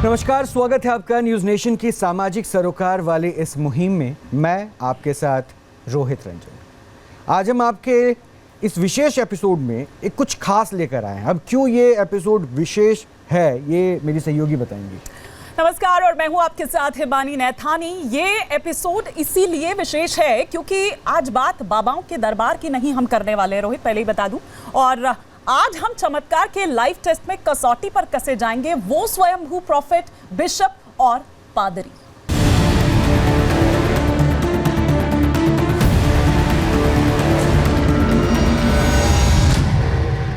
नमस्कार, स्वागत है आपका न्यूज़ नेशन की सामाजिक सरोकार वाली इस मुहिम में। मैं आपके साथ रोहित रंजन। आज हम आपके इस विशेष एपिसोड में एक कुछ खास लेकर आए हैं। अब क्यों ये एपिसोड विशेष है, ये मेरी सहयोगी बताएंगी। नमस्कार, और मैं हूं आपके साथ हिमानी नैथानी। ये एपिसोड इसीलिए विशेष है क्योंकि आज बात बाबाओं के दरबार की नहीं हम करने वाले हैं, रोहित, पहले ही बता दूं। और आज हम चमत्कार के लाइव टेस्ट में कसौटी पर कसे जाएंगे वो स्वयंभू प्रॉफिट, बिशप और पादरी।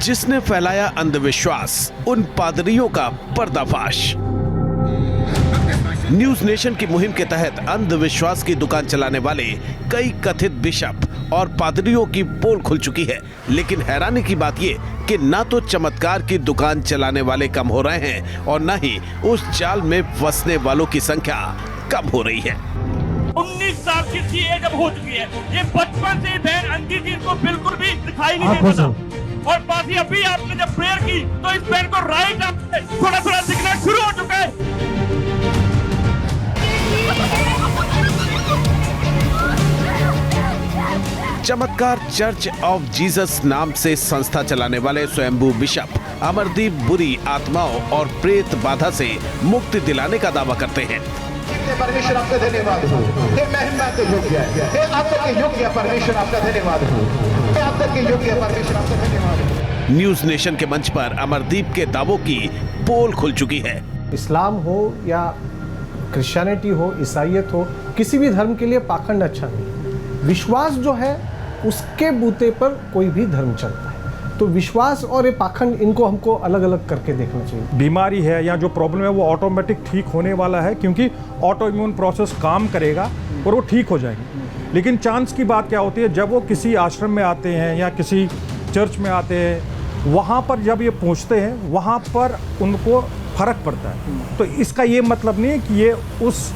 जिसने फैलाया अंधविश्वास, उन पादरियों का पर्दाफाश। न्यूज नेशन की मुहिम के तहत अंधविश्वास की दुकान चलाने वाले कई कथित बिशप और पादरियों की पोल खुल चुकी है। लेकिन हैरानी की बात ये कि ना तो चमत्कार की दुकान चलाने वाले कम हो रहे हैं और न ही उस जाल में फंसने वालों की संख्या कम हो रही है। 19 साल की थी एज अब हो चुकी है। ये बचपन से बहन अंधी जी को बिल्कुल भी दिखाई नहीं देता था। और बाकी अभी आपने जब प्रेयर की तो इस बहन को राइट थोड़ा थोड़ा दिखना शुरू हो चुका है। चमत्कार चर्च ऑफ जीसस नाम से संस्था चलाने वाले स्वयंभू बिशप अमरदीप बुरी आत्माओं और प्रेत बाधा से मुक्ति दिलाने का दावा करते हैं। परमेश्वर आपका धन्यवाद हो, हे महिमा के योग्य है, हे आपका के योग्य परमेश्वर आपका धन्यवाद हो, हे आपका के योग्य परमेश्वर आपका धन्यवाद हो। न्यूज नेशन के मंच पर अमरदीप के दावों की पोल खुल चुकी है। इस्लाम हो या क्रिश्चियनिटी हो, ईसाईयत हो, किसी भी धर्म के लिए पाखंड अच्छा नहीं। विश्वास जो है उसके बूते पर कोई भी धर्म चलता है। तो विश्वास और ये पाखंड, इनको हमको अलग अलग करके देखना चाहिए। बीमारी है या जो प्रॉब्लम है वो ऑटोमेटिक ठीक होने वाला है, क्योंकि ऑटो इम्यून प्रोसेस काम करेगा और वो ठीक हो जाएगी। लेकिन चांस की बात क्या होती है, जब वो किसी आश्रम में आते हैं या किसी चर्च में आते हैं, वहाँ पर जब ये पहुँचते हैं वहाँ पर उनको फर्क पड़ता है। तो इसका ये मतलब नहीं है कि ये उस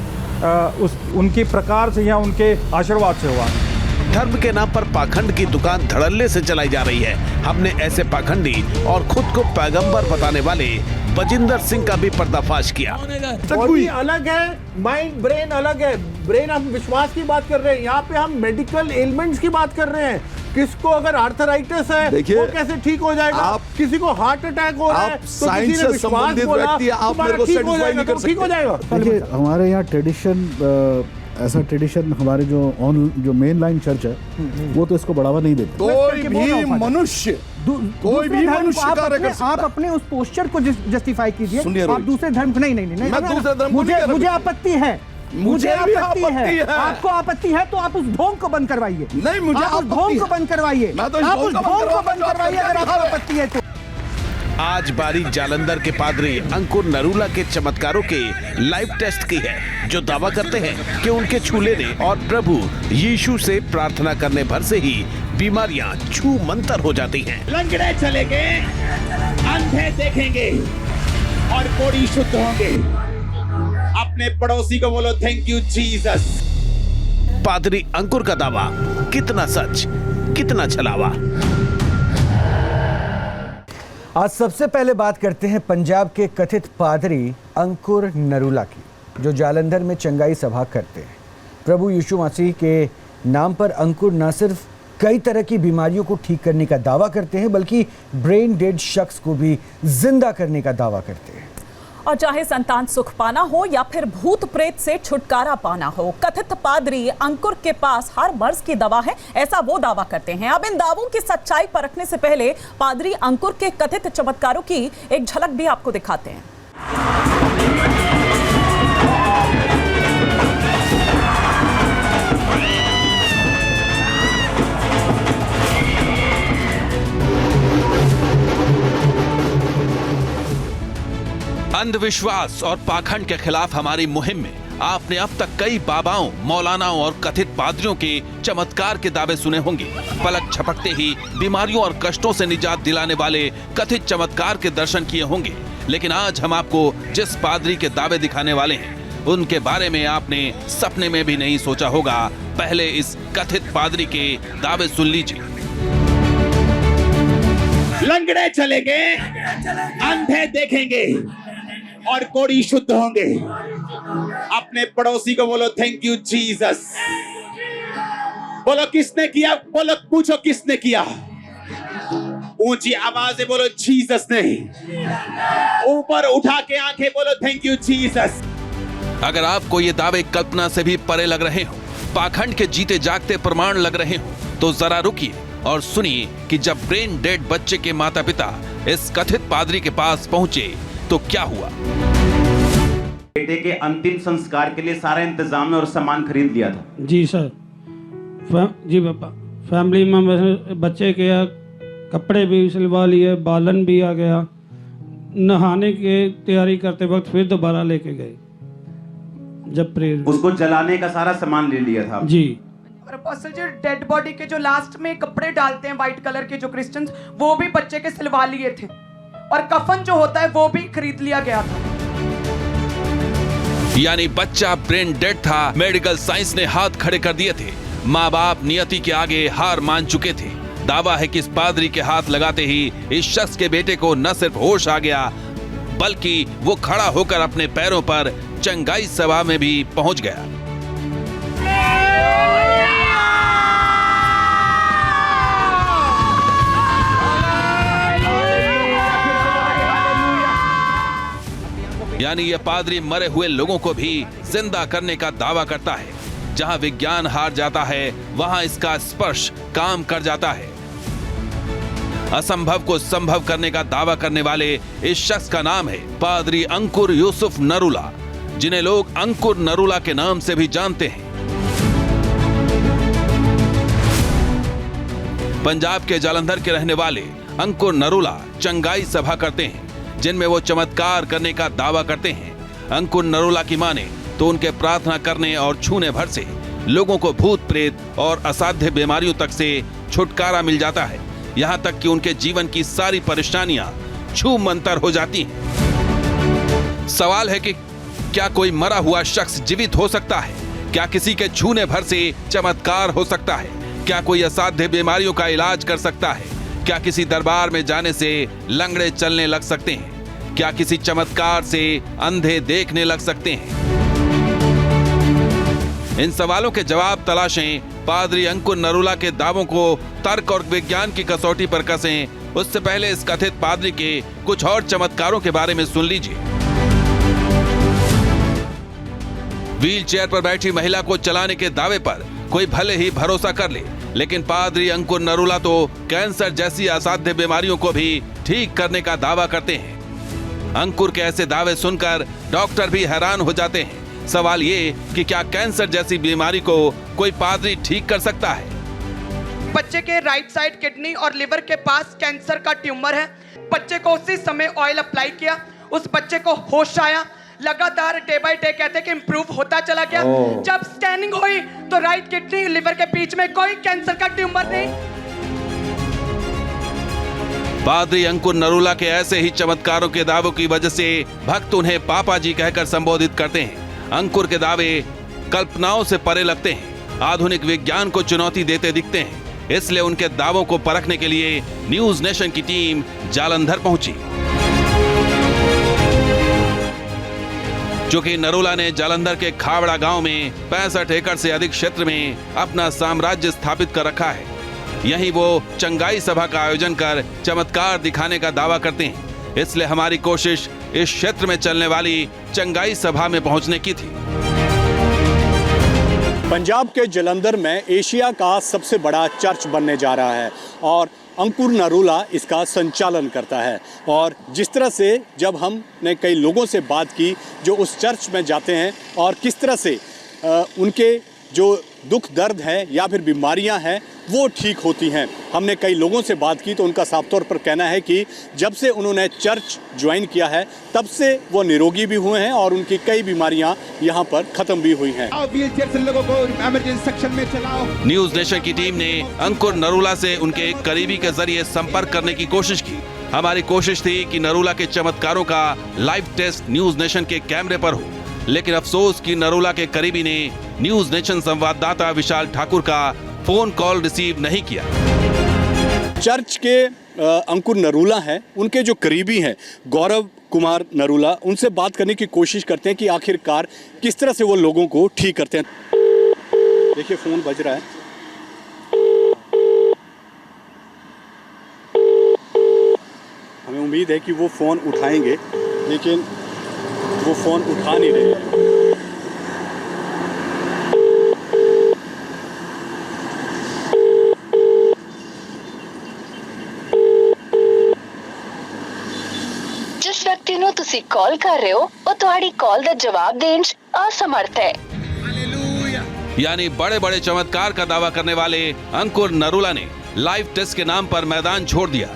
उनके प्रकार से या उनके आशीर्वाद से हुआ। धर्म के नाम पर पाखंड की दुकान धड़ल्ले से चलाई जा रही है। हमने ऐसे पाखंडी और खुद को पैगंबर बताने वाले बजिंदर सिंह का भी पर्दाफाश किया। बॉडी अलग है, माइंड ब्रेन अलग है। ब्रेन, हम विश्वास की बात कर रहे हैं, यहाँ पे हम मेडिकल एलिमेंट्स की बात कर रहे हैं। किसको अगर आर्थराइटिस है वो कैसे ठीक हो जाएगा, किसी को हार्ट अटैक हो रहा है तो किसी ने विश्वास बोला आप मेरे को सेटिस्फाई नहीं कर सकते, ठीक हो जाएगा। देखिए, हमारे यहाँ ट्रेडिशन, ऐसा ट्रेडिशन हमारे जो मेन लाइन चर्च है वो तो इसको बढ़ावा नहीं देते। कोई भी मनुष्य आप अपने उस पोस्चर को जस्टिफाई कीजिए। आप दूसरे धर्म को नहीं। मुझे आपत्ति है, मुझे आपत्ति है। आपको आपत्ति है तो आप उस ढोंग को बंद करवाइए। नहीं, मुझे आप उस ढोंग को बंद करवाइए। आप उस ढोंग को बंद करवाइए अगर आपको आपत्ति है तो। आज बारी जालंधर के पादरी अंकुर नरूला के चमत्कारों के लाइव टेस्ट की है, जो दावा करते हैं कि उनके छू लेने और प्रभु यीशु से प्रार्थना करने भर से ही बीमारियां छू मंतर हो जाती हैं। लंगड़े चलेंगे, अंधे देखेंगे और कोढ़ी शुद्ध होंगे। अपने पड़ोसी को बोलो थैंक यू जीसस। पादरी अंकुर का दावा कितना सच, कितना छलावा। आज सबसे पहले बात करते हैं पंजाब के कथित पादरी अंकुर नरूला की, जो जालंधर में चंगाई सभा करते हैं। प्रभु यीशु मसीह के नाम पर अंकुर न सिर्फ कई तरह की बीमारियों को ठीक करने का दावा करते हैं, बल्कि ब्रेन डेड शख्स को भी जिंदा करने का दावा करते हैं। और चाहे संतान सुख पाना हो या फिर भूत प्रेत से छुटकारा पाना हो, कथित पादरी अंकुर के पास हर मर्ज की दवा है, ऐसा वो दावा करते हैं। अब इन दावों की सच्चाई परखने से पहले पादरी अंकुर के कथित चमत्कारों की एक झलक भी आपको दिखाते हैं। अंधविश्वास और पाखंड के खिलाफ हमारी मुहिम में आपने अब तक कई बाबाओं, मौलानाओं और कथित पादरियों के चमत्कार के दावे सुने होंगे। पलक झपकते ही बीमारियों और कष्टों से निजात दिलाने वाले कथित चमत्कार के दर्शन किए होंगे। लेकिन आज हम आपको जिस पादरी के दावे दिखाने वाले हैं, उनके बारे में आपने सपने में भी नहीं सोचा होगा। पहले इस कथित पादरी के दावे सुन लीजिए। लंगड़े चलेंगे, अंधे देखेंगे और कोड़ी शुद्ध होंगे। अपने पड़ोसी को बोलो थैंक यू जीसस। बोलो किसने किया, बोलो पूछो किसने किया। ऊंची आवाज से बोलो जीसस ने। ऊपर उठा के आंखें बोलो थैंक यू जीसस। अगर आपको ये दावे कल्पना से भी परे लग रहे हो, पाखंड के जीते जागते प्रमाण लग रहे हो, तो जरा रुकिए और सुनिए कि जब ब्रेन डेड बच्चे के माता पिता इस कथित पादरी के पास पहुंचे तो क्या हुआ। बेटे के अंतिम संस्कार के लिए सारा इंतजाम और सामान खरीद लिया था। जी सर, जी पापा, फैमिली में बच्चे के कपड़े भी सिलवा लिए, बालन भी आ गया। नहाने की तैयारी करते वक्त फिर दोबारा लेके गए जब प्रेयर, उसको जलाने का सारा सामान ले लिया था जी। और अपोस्टल जी डेड बॉडी के जो लास्ट में कपड़े डालते हैं व्हाइट कलर के जो क्रिश्चियंस, वो भी बच्चे के सिलवा लिए थे और कफन जो होता है वो भी खरीद लिया गया था। यानी बच्चा ब्रेन डेड था, मेडिकल साइंस ने हाथ खड़े कर दिए थे। माँ बाप नियति के आगे हार मान चुके थे। दावा है कि इस पादरी के हाथ लगाते ही इस शख्स के बेटे को न सिर्फ होश आ गया, बल्कि वो खड़ा होकर अपने पैरों पर चंगाई सभा में भी पहुंच गया। यानी यह पादरी मरे हुए लोगों को भी जिंदा करने का दावा करता है। जहां विज्ञान हार जाता है, वहां इसका स्पर्श काम कर जाता है। असंभव को संभव करने का दावा करने वाले इस शख्स का नाम है पादरी अंकुर यूसुफ नरूला, जिन्हें लोग अंकुर नरूला के नाम से भी जानते हैं। पंजाब के जालंधर के रहने वाले अंकुर नरूला चंगाई सभा करते हैं, जिनमें वो चमत्कार करने का दावा करते हैं। अंकुर नरूला की माने तो उनके प्रार्थना करने और छूने भर से लोगों को भूत प्रेत और असाध्य बीमारियों तक से छुटकारा मिल जाता है। यहाँ तक कि उनके जीवन की सारी परेशानियां छू मंतर हो जाती हैं। सवाल है कि क्या कोई मरा हुआ शख्स जीवित हो सकता है? क्या किसी के छूने भर से चमत्कार हो सकता है? क्या कोई असाध्य बीमारियों का इलाज कर सकता है? क्या किसी दरबार में जाने से लंगड़े चलने लग सकते हैं? क्या किसी चमत्कार से अंधे देखने लग सकते हैं? इन सवालों के जवाब तलाशें, पादरी अंकुर नरूला के दावों को तर्क और विज्ञान की कसौटी पर कसें। उससे पहले इस कथित पादरी के कुछ और चमत्कारों के बारे में सुन लीजिए। व्हील चेयर पर बैठी महिला को चलाने के दावे पर कोई भले ही भरोसा कर ले, लेकिन पादरी अंकुर नरूला तो कैंसर जैसी असाध्य बीमारियों को भी ठीक करने का दावा करते हैं। अंकुर के ऐसे दावे सुनकर डॉक्टर भी हैरान हो जाते हैं। सवाल ये कि क्या कैंसर जैसी बीमारी को कोई पादरी ठीक कर सकता है? बच्चे के राइट साइड किडनी और लिवर के पास कैंसर का ट्यूमर है। बच्चे को उसी समय ऑयल अप्लाई किया, उस बच्चे को होश आया, लगातार डे बाय डे कहते कि इंप्रूव होता चला गया। जब स्कैनिंग हुई तो राइट किडनी लिवर के बीच में कोई कैंसर का ट्यूमर नहीं। पादरी अंकुर नरूला के ऐसे ही चमत्कारों के दावों की वजह से भक्त उन्हें पापा जी कहकर संबोधित करते हैं। अंकुर के दावे कल्पनाओं से परे लगते हैं, आधुनिक विज्ञान को चुनौती देते दिखते हैं। इसलिए उनके दावों को परखने के लिए न्यूज नेशन की टीम जालंधर पहुंची। चूंकि नरूला ने जालंधर के खावड़ा गांव में 65 एकड़ से अधिक क्षेत्र में अपना साम्राज्य स्थापित कर रखा है, यहीं वो चंगाई सभा का आयोजन कर चमत्कार दिखाने का दावा करते हैं। इसलिए हमारी कोशिश इस क्षेत्र में चलने वाली चंगाई सभा में पहुंचने की थी। पंजाब के जालंधर में एशिया का सबसे बड़ा चर्च बनने जा रहा है और अंकुर नरूला इसका संचालन करता है। और जिस तरह से जब हमने कई लोगों से बात की जो उस चर्च में जाते हैं और किस तरह से उनके जो दुख दर्द है या फिर बीमारियां हैं वो ठीक होती हैं, हमने कई लोगों से बात की तो उनका साफ तौर पर कहना है कि जब से उन्होंने चर्च ज्वाइन किया है तब से वो निरोगी भी हुए हैं और उनकी कई बीमारियां यहाँ पर खत्म भी हुई हैं। लोगों को इमरजेंसी सेक्शन में चलाओ। न्यूज नेशन की टीम ने अंकुर नरूला से उनके एक करीबी के जरिए संपर्क करने की कोशिश की। हमारी कोशिश थी कि नरूला के चमत्कारों का लाइव टेस्ट न्यूज नेशन के कैमरे पर हो, लेकिन अफसोस कि नरूला के करीबी ने न्यूज नेशन संवाददाता विशाल ठाकुर का फोन कॉल रिसीव नहीं किया। चर्च के अंकुर नरूला हैं, उनके जो करीबी हैं गौरव कुमार नरूला, उनसे बात करने की कोशिश करते हैं कि आखिरकार किस तरह से वो लोगों को ठीक करते हैं। देखिए फ़ोन बज रहा है। हमें उम्मीद है कि वो फ़ोन उठाएंगे, लेकिन वो फ़ोन उठा नहीं रहे हैं। जिस व्यक्ति ਨੂੰ ਤੁਸੀਂ ਕਾਲ ਕਰ ਰਹੇ ਹੋ ਉਹ ਤੁਹਾਡੀ ਕਾਲ ਦਾ ਜਵਾਬ ਦੇਣ 'ਚ असमर्थ है। यानी बड़े बड़े चमत्कार का दावा करने वाले अंकुर नरूला ने लाइव टेस्ट के नाम पर मैदान छोड़ दिया।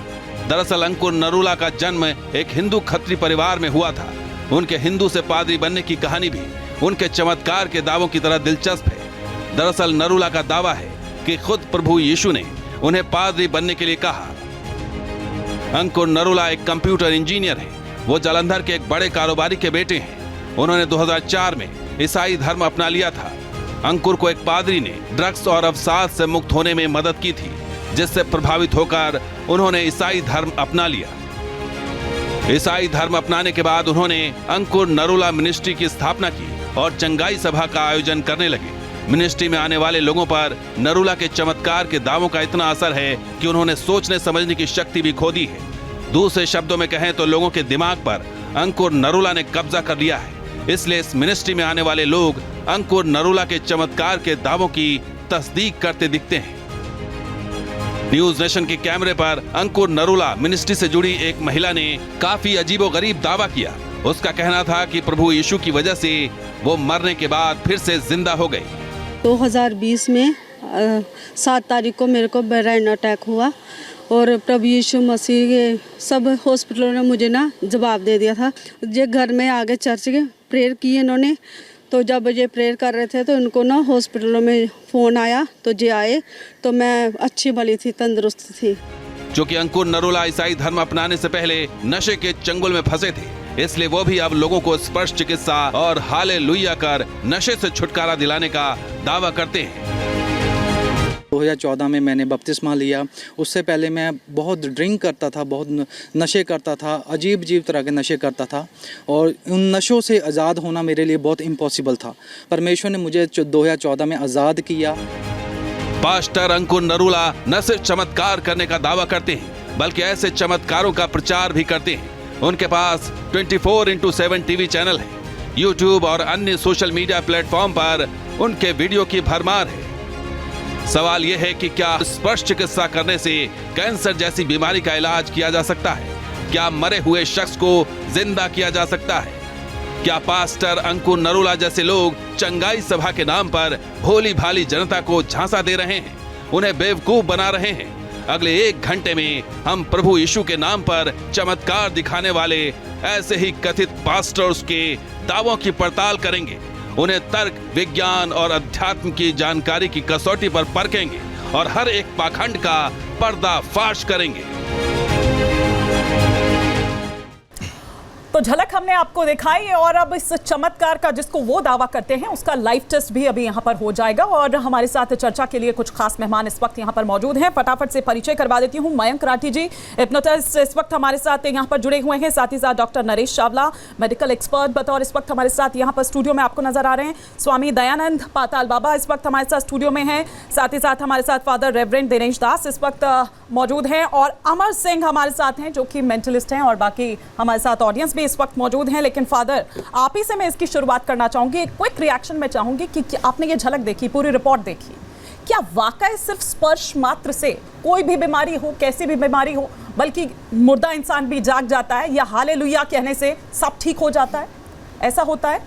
दरअसल अंकुर नरूला का जन्म एक हिंदू खत्री परिवार में हुआ था। उनके हिंदू से पादरी बनने की कहानी भी उनके चमत्कार के दावों की तरह दिलचस्प है। दरअसल नरूला का दावा है कि खुद प्रभु यीशु ने उन्हें पादरी बनने के लिए कहा। अंकुर नरूला एक कंप्यूटर इंजीनियर है। वो जालंधर के एक बड़े कारोबारी के बेटे हैं। उन्होंने 2004 में ईसाई धर्म अपना लिया था। अंकुर को एक पादरी ने ड्रग्स और अवसाद से मुक्त होने में मदद की थी, जिससे प्रभावित होकर उन्होंने ईसाई धर्म अपना लिया। ईसाई धर्म अपनाने के बाद उन्होंने अंकुर नरूला मिनिस्ट्री की स्थापना की और चंगाई सभा का आयोजन करने लगे। मिनिस्ट्री में आने वाले लोगों पर नरूला के चमत्कार के दावों का इतना असर है कि उन्होंने सोचने समझने की शक्ति भी खो दी है। दूसरे शब्दों में कहें तो लोगों के दिमाग पर अंकुर नरूला ने कब्जा कर लिया है। इसलिए इस मिनिस्ट्री में आने वाले लोग अंकुर नरूला के चमत्कार के दावों की तस्दीक करते दिखते हैं। न्यूज नेशन के कैमरे पर अंकुर नरूला मिनिस्ट्री से जुड़ी एक महिला ने काफी अजीबोगरीब दावा किया। उसका कहना था कि प्रभु यीशु की वजह से वो मरने के बाद फिर से जिंदा हो गए। 2020 में 7 तारीख को मेरे को ब्रेन अटैक हुआ और प्रभु यीशु मसीह के सब हॉस्पिटलों ने मुझे ना जवाब दे दिया था। ये घर में आगे चर्च के प्रेयर की इन्होंने, तो जब ये प्रेयर कर रहे थे तो इनको ना हॉस्पिटलों में फ़ोन आया, तो ये आए तो मैं अच्छी भली थी, तंदुरुस्त थी। क्योंकि अंकुर नरूला ईसाई धर्म अपनाने से पहले नशे के चंगुल में फंसे थे, इसलिए वो भी अब लोगों को स्पर्श चिकित्सा और हालेलुया कर नशे से छुटकारा दिलाने का दावा करते हैं। 2014 में मैंने बपतिस्मा लिया। उससे पहले मैं बहुत ड्रिंक करता था, बहुत नशे करता था, अजीब अजीब तरह के नशे करता था और उन नशों से आज़ाद होना मेरे लिए बहुत इम्पॉसिबल था। परमेश्वर ने मुझे 2014 में आज़ाद किया। पास्टर अंकुर नरूला न सिर्फ चमत्कार करने का दावा करते हैं, बल्कि ऐसे चमत्कारों का प्रचार भी करते हैं। उनके पास 24/7 टीवी चैनल है। यूट्यूब और अन्य सोशल मीडिया प्लेटफॉर्म पर उनके वीडियो की भरमार है। सवाल यह है कि क्या स्पर्श चिकित्सा करने से कैंसर जैसी बीमारी का इलाज किया जा सकता है? क्या मरे हुए शख्स को जिंदा किया जा सकता है? क्या पास्टर अंकुर नरूला जैसे लोग चंगाई सभा के नाम पर भोली भाली जनता को झांसा दे रहे हैं, उन्हें बेवकूफ बना रहे हैं? अगले 1 घंटे में हम प्रभु यीशु के नाम पर चमत्कार दिखाने वाले ऐसे ही कथित पास्टर्स के दावों की पड़ताल करेंगे। उन्हें तर्क, विज्ञान और अध्यात्म की जानकारी की कसौटी पर परखेंगे और हर एक पाखंड का पर्दाफाश करेंगे। तो झलक हमने आपको दिखाई और अब इस चमत्कार का जिसको वो दावा करते हैं उसका लाइव टेस्ट भी अभी यहाँ पर हो जाएगा। और हमारे साथ चर्चा के लिए कुछ खास मेहमान इस वक्त यहाँ पर मौजूद हैं। फटाफट से परिचय करवा देती हूँ। मयंक राठी जी हिप्नोटिस्ट इस वक्त हमारे साथ यहाँ पर जुड़े हुए हैं। साथ ही साथ doctor Naresh Chawla medical expert बतौर इस वक्त हमारे साथ यहाँ पर स्टूडियो में आपको नजर आ रहे हैं। स्वामी दयानंद पाताल बाबा इस वक्त हमारे साथ स्टूडियो में हैं। साथ ही साथ हमारे साथ फादर रेवरेंड दिनेश दास इस वक्त मौजूद हैं और अमर सिंह हमारे साथ हैं जो कि मेंटलिस्ट हैं और बाकी हमारे साथ ऑडियंस भी इस वक्त मौजूद हैं। लेकिन फादर आप ही से मैं इसकी शुरुआत करना चाहूंगी। क्विक रिएक्शन में चाहूंगी कि आपने ये झलक देखी, पूरी रिपोर्ट देखी, क्या वाकई सिर्फ स्पर्श मात्र से कोई भी बीमारी हो, कैसी भी बीमारी हो, बल्कि मुर्दा इंसान भी जाग जाता है या हालेलुया कहने से सब ठीक हो जाता है? ऐसा होता है?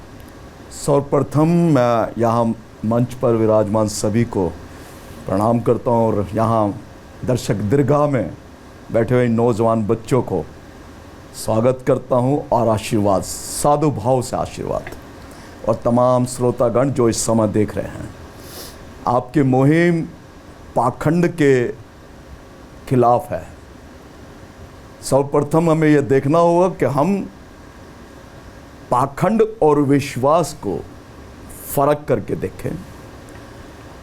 सर्वप्रथम मैं यहाँ मंच पर विराजमान सभी को प्रणाम करता हूँ और यहाँ दर्शक दीर्घा में बैठे हुए नौजवान बच्चों को स्वागत करता हूँ और आशीर्वाद, साधु भाव से आशीर्वाद। और तमाम श्रोतागण जो इस समय देख रहे हैं, आपकी मुहिम पाखंड के खिलाफ है। सर्वप्रथम हमें यह देखना होगा कि हम पाखंड और विश्वास को फर्क करके देखें।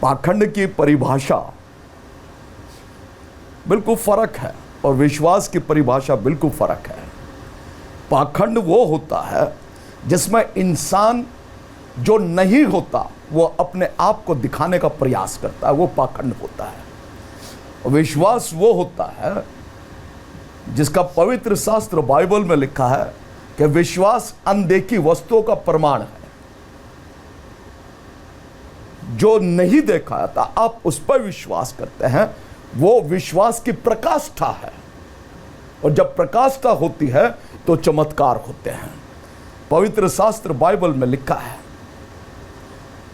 पाखंड की परिभाषा बिल्कुल फर्क है और विश्वास की परिभाषा बिल्कुल फर्क है। पाखंड वो होता है जिसमें इंसान जो नहीं होता वो अपने आप को दिखाने का प्रयास करता है, वो पाखंड होता है। विश्वास वो होता है जिसका पवित्र शास्त्र बाइबल में लिखा है कि विश्वास अनदेखी वस्तुओं का प्रमाण है। जो नहीं देखा जाता आप उस पर विश्वास करते हैं, वो विश्वास की प्रकाष्ठा है। और जब प्रकाष्ठा होती है तो चमत्कार होते हैं। पवित्र शास्त्र बाइबल में लिखा है,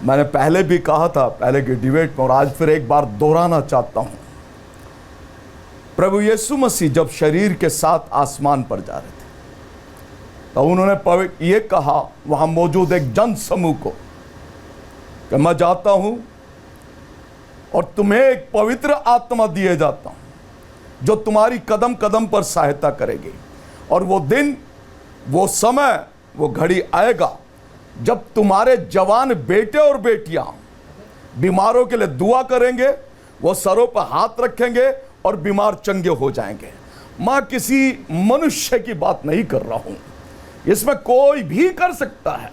मैंने पहले भी कहा था पहले की डिबेट में और आज फिर एक बार दोहराना चाहता हूं। प्रभु यीशु मसीह जब शरीर के साथ आसमान पर जा रहे थे तो उन्होंने ये कहा वहां मौजूद एक जन समूह को कि मैं जाता हूं और तुम्हें एक पवित्र आत्मा दिए जाता हूं जो तुम्हारी कदम कदम पर सहायता करेगी। और वो दिन, वो समय, वो घड़ी आएगा जब तुम्हारे जवान बेटे और बेटियां बीमारों के लिए दुआ करेंगे, वो सरों पर हाथ रखेंगे और बीमार चंगे हो जाएंगे। मैं किसी मनुष्य की बात नहीं कर रहा हूं, इसमें कोई भी कर सकता है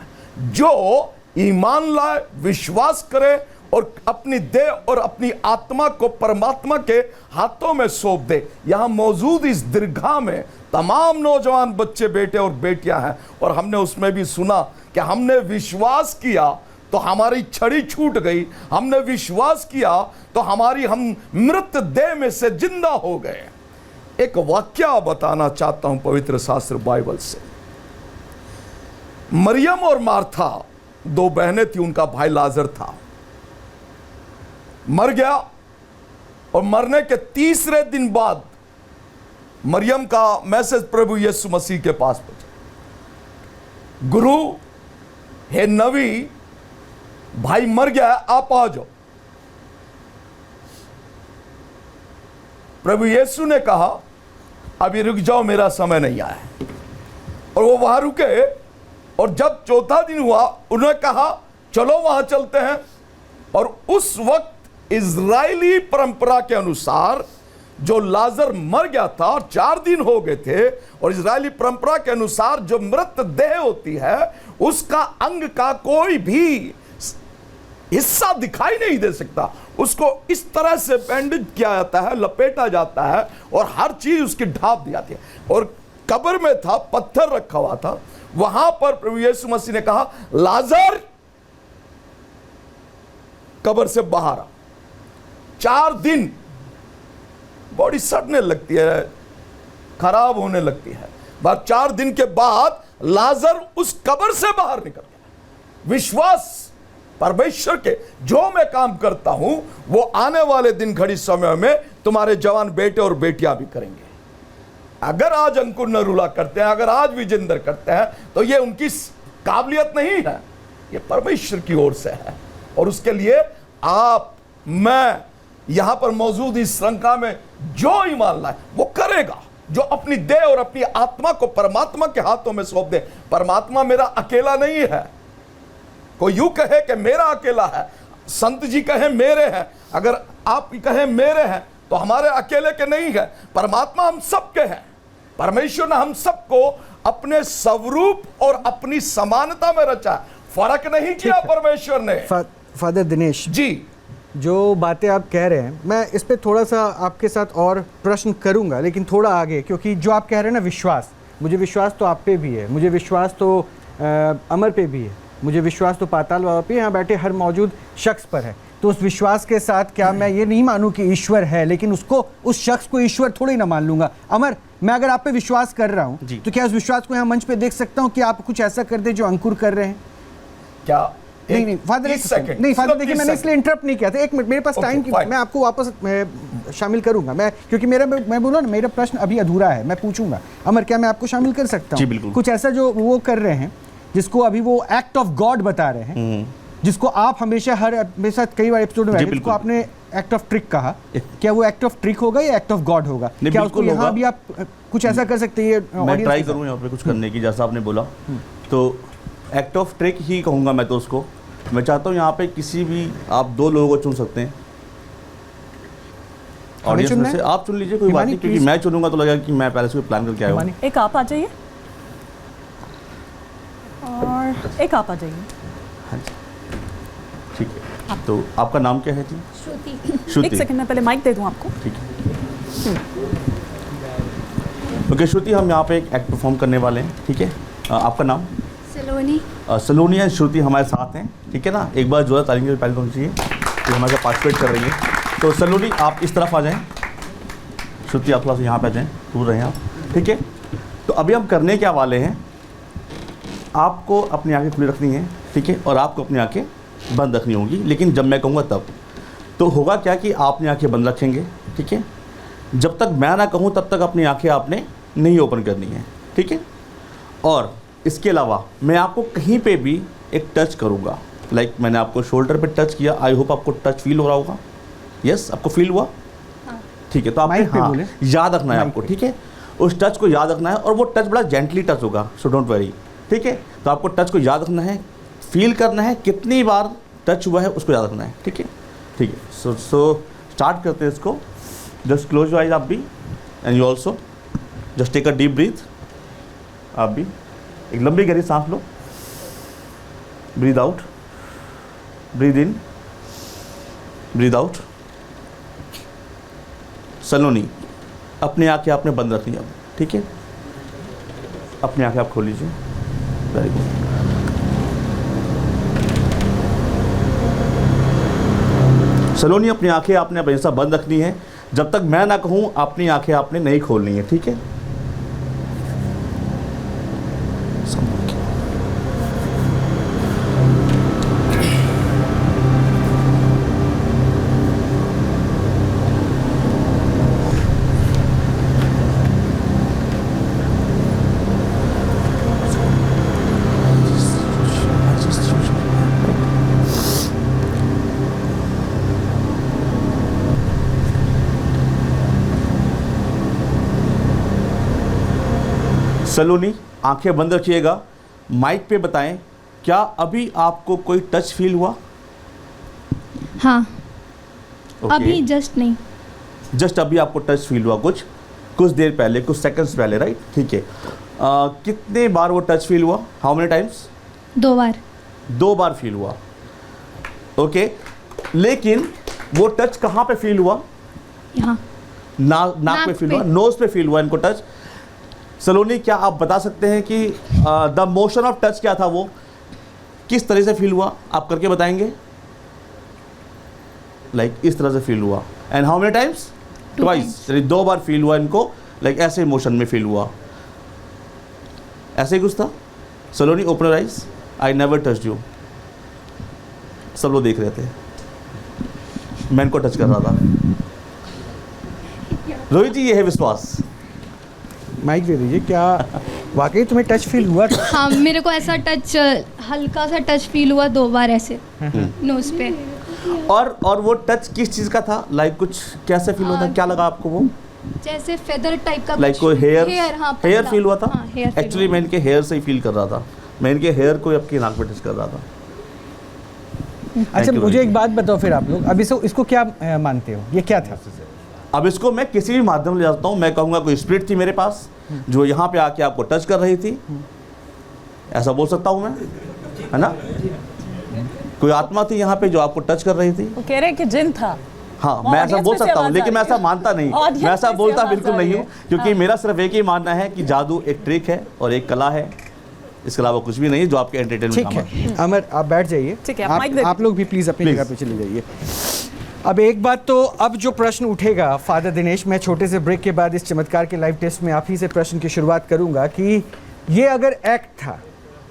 जो ईमान लाए, विश्वास करे और अपनी देह और अपनी आत्मा को परमात्मा के हाथों में सौंप दे। यहां मौजूद इस दीर्घा में तमाम नौजवान बच्चे, बेटे और बेटियां हैं और हमने उसमें भी सुना कि हमने विश्वास किया तो हमारी छड़ी छूट गई, हमने विश्वास किया तो हम मृत देह में से जिंदा हो गए। एक वाक्य बताना चाहता हूं पवित्र शास्त्र बाइबल से। मरियम और मार्था दो बहनें थी, उनका भाई लाजर था, मर गया और मरने के तीसरे दिन बाद मरियम का मैसेज प्रभु यीशु मसीह के पास पहुंचा, गुरु हे नबी, भाई मर गया है, आप आ जाओ। प्रभु यीशु ने कहा अभी रुक जाओ, मेरा समय नहीं आया। और वो वहां रुके और जब चौथा दिन हुआ उन्होंने कहा चलो वहां चलते हैं। और उस वक्त इजरायली परंपरा के अनुसार जो लाजर मर गया था और 4 दिन हो गए थे, और इजरायली परंपरा के अनुसार जो मृत देह होती है उसका अंग का कोई भी हिस्सा दिखाई नहीं दे सकता, उसको इस तरह से बैंडेज किया जाता है, लपेटा जाता है और हर चीज उसकी ढाप दी जाती है। और कब्र में था, पत्थर रखा हुआ था, वहां पर प्रभु यीशु मसीह ने कहा लाजर कब्र से बाहर आ। 4 दिन बॉडी सड़ने लगती है, खराब होने लगती है, पर 4 दिन के बाद लाजर उस कब्र से बाहर निकल गया। विश्वास परमेश्वर के जो मैं काम करता हूं वो आने वाले दिन घड़ी समय में तुम्हारे जवान बेटे और बेटियां भी करेंगे। अगर आज अंकुर नरूला करते हैं, अगर आज विजेंद्र करते हैं, तो ये उनकी काबिलियत नहीं है, ये परमेश्वर की ओर से है। और उसके लिए आप, मैं, यहां पर मौजूद इस श्रृंखला में जो ईमान लाए वो करेगा, जो अपनी देह और अपनी आत्मा को परमात्मा के हाथों में सौंप दे। परमात्मा मेरा अकेला नहीं है। कोई यूं कहे कि मेरा अकेला है, संत जी कहे मेरे हैं, अगर आप कहें मेरे हैं तो हमारे अकेले के नहीं है। परमात्मा हम सबके हैं। परमेश्वर ने हम सबको अपने स्वरूप और अपनी समानता में रचा, फर्क नहीं किया परमेश्वर ने। फादर दिनेश जी, जो बातें आप कह रहे हैं, मैं इस पे थोड़ा सा आपके साथ और प्रश्न करूंगा, लेकिन थोड़ा आगे, क्योंकि जो आप कह रहे हैं ना विश्वास, मुझे विश्वास तो आप पे भी है, मुझे विश्वास तो अमर पे भी है, मुझे विश्वास तो पाताल बाबा पे, यहाँ बैठे हर मौजूद शख्स पर है। तो उस विश्वास के साथ क्या मैं ये नहीं मानूं कि ईश्वर है, लेकिन उसको, उस शख्स को ईश्वर थोड़ी ना मान लूंगा। अमर, मैं अगर आप पे विश्वास कर रहा हूँ तो क्या उस विश्वास को यहाँ मंच पे देख सकता हूँ कि आप कुछ ऐसा कर दे जो अंकुर कर रहे हैं? क्या नहीं फादर, एक सेकंड, नहीं फादर देखिए, मैंने इसलिए इंटरप्ट नहीं किया था। 1 मिनट, मेरे पास टाइम की, मैं आपको वापस शामिल करूंगा, मैं, क्योंकि मैं बोला ना, मेरा प्रश्न अभी अधूरा है, मैं पूछूंगा। अमर, क्या मैं आपको शामिल कर सकता हूँ? कुछ ऐसा जो वो कर रहे हैं, जिसको अभी वो एक्ट ऑफ गॉड बता रहे हैं, जिसको आप हमेशा कई बार एपिसोड में जिसको आपने एक्ट ऑफ ट्रिक कहा, क्या वो एक्ट ऑफ ट्रिक होगा या एक्ट ऑफ गॉड होगा? क्या उसको यहाँ भी आप कुछ ऐसा कर सकते हैं? मैं ट्राई करूँ यहाँ पे कुछ करने की, जैसा आपने बोला, तो एक्ट ऑफ ट्रिक ही कहूँगा मैं तो उसको। मैं चाहता हूँ यहाँ पे किसी भी आप 2 लोगों को चुन सकते हैं ऑडियंस में से, आप चुन लीजिए, कोई बात नहीं, क्योंकि मैं चुनूंगा तो लगेगा कि मैं पहले से प्लान करके आया हूँ। एक आप आ जाइए। एक आप आ जाइए। हाँ जी, ठीक है। तो आपका नाम क्या है जी? श्रुति। एक सेकंड में पहले माइक दे दूं आपको। ठीक है। ओके श्रुति, हम यहाँ पे एक एक्ट परफॉर्म करने वाले हैं, ठीक है। आपका नाम? सलोनी। सलोनी एंड श्रुति हमारे साथ हैं, ठीक है ना। एक बार जोरदार ताली के पहले होनी चाहिए कि हमारे साथ पार्टिसिपेट कर रही है। तो सलोनी आप इस तरफ आ जाएं, श्रुति आप थोड़ा सा यहाँ पे आ जाएं, दूर रहें आप, ठीक है। तो अभी हम करने क्या वाले हैं, आपको अपनी आंखें खुली रखनी है, ठीक है, और आपको अपनी आंखें बंद रखनी होगी, लेकिन जब मैं कहूँगा तब। तो होगा क्या कि आपने आंखें बंद रखेंगे, ठीक है। जब तक मैं ना कहूँ तब तक अपनी आंखें आपने नहीं ओपन करनी है, ठीक है। और इसके अलावा मैं आपको कहीं पे भी एक टच करूँगा, लाइक मैंने आपको शोल्डर पे टच किया, आई होप आपको टच फील हो रहा होगा। यस, आपको फील हुआ? ठीक है, तो आपको हाँ याद रखना है आपको, ठीक है। उस टच को याद रखना है और वो टच बड़ा जेंटली टच होगा, सो डोंट वरी, ठीक है। तो आपको टच को याद रखना है, फील करना है, कितनी बार टच हुआ है उसको याद रखना है, ठीक है, ठीक है। सो स्टार्ट करते हैं इसको। जस्ट क्लोज योर आइज आप भी, and you also just take a deep breath. आप भी एक लंबी गहरी सांस लो, breathe out, breathe in, breathe out. Saloni, अपनी आंखें आपने बंद रखनी है अब, ठीक है। अपनी आंखें आप खोल लीजिए, वेरी गुड। सलोनी, अपनी आंखें आपने अब ऐसा बंद रखनी है, जब तक मैं ना कहूं अपनी आंखें आपने नहीं खोलनी है, ठीक है। सलोनी, आंखें बंद रखिएगा, माइक पे बताएं, क्या अभी आपको कोई टच फील हुआ? हाँ। अभी जस्ट नहीं, जस्ट अभी आपको टच फील हुआ, कुछ देर पहले, कुछ सेकंड्स पहले, राइट, ठीक है। कितने बार वो टच फील हुआ? How many times? 2 bar. 2 bar feel हुआ, ओके। लेकिन वो टच कहाँ पे फील हुआ? यहाँ नाक पे फील हुआ, नोज पे फील हुआ इनको टच। सलोनी, क्या आप बता सकते हैं कि द मोशन ऑफ टच क्या था, वो किस तरह से फील हुआ? आप करके बताएंगे। लाइक इस तरह से फील हुआ। And how many times? Twice, 2 bar feel हुआ इनको, लाइक ऐसे मोशन में फील हुआ, ऐसे ही कुछ था। Saloni, open your eyes, I never touched you. सब लोग देख रहे थे, मैं इनको टच कर रहा था। रोहित जी, ये है विश्वास। माइक दे दीजिए, क्या वाकई तुम्हें टच फील हुआ था? हाँ, मेरे को ऐसा टच, हल्का सा टच फील हुआ 2 बार ऐसे नोज पे। और वो टच किस चीज़ का था? लाइक कुछ कैसे फील होता? क्या लगा आपको वो? जैसे फेदर टाइप का, लाइक कोई हेयर हाँ, फील हुआ था? हाँ, एक्चुअली मैं इनके हेयर से ही फील कर रहा था, मैं इनके हेयर को आपकी नाक पे टच कर रहा था। अच्छा, मुझे एक बात बताओ फिर आप लोग, अब इसको क्या मानते हो, ये क्या था? अब इसको मैं किसी भी माध्यम ले जाता हूँ, मैं कहूँगा कोई स्पिरिट थी मेरे पास जो यहाँ पे आके आपको टच कर रही थी, ऐसा बोल सकता हूँ मैं, है ना। कोई आत्मा थी यहाँ पे जो आपको टच कर रही थी। वो कह रहे हैं कि जिन था। हाँ, मैं ऐसा बोल सकता हूँ, लेकिन मैं ऐसा मानता नहीं, मैं ऐसा बोलता बिल्कुल नहीं हूँ, क्योंकि मेरा सिर्फ एक ही मानना है कि जादू एक ट्रिक है और एक कला है, इसके अलावा कुछ भी नहीं जो आपके एंटरटेनमेंट। ठीक है, अमर आप बैठ जाइए, ठीक है, आप लोग भी प्लीज अपनी जगह पे चले जाइए। अब एक बात तो, अब जो प्रश्न उठेगा फादर दिनेश, मैं छोटे से ब्रेक के बाद इस चमत्कार के लाइव टेस्ट में आप ही से प्रश्न की शुरुआत करूंगा कि ये अगर एक्ट था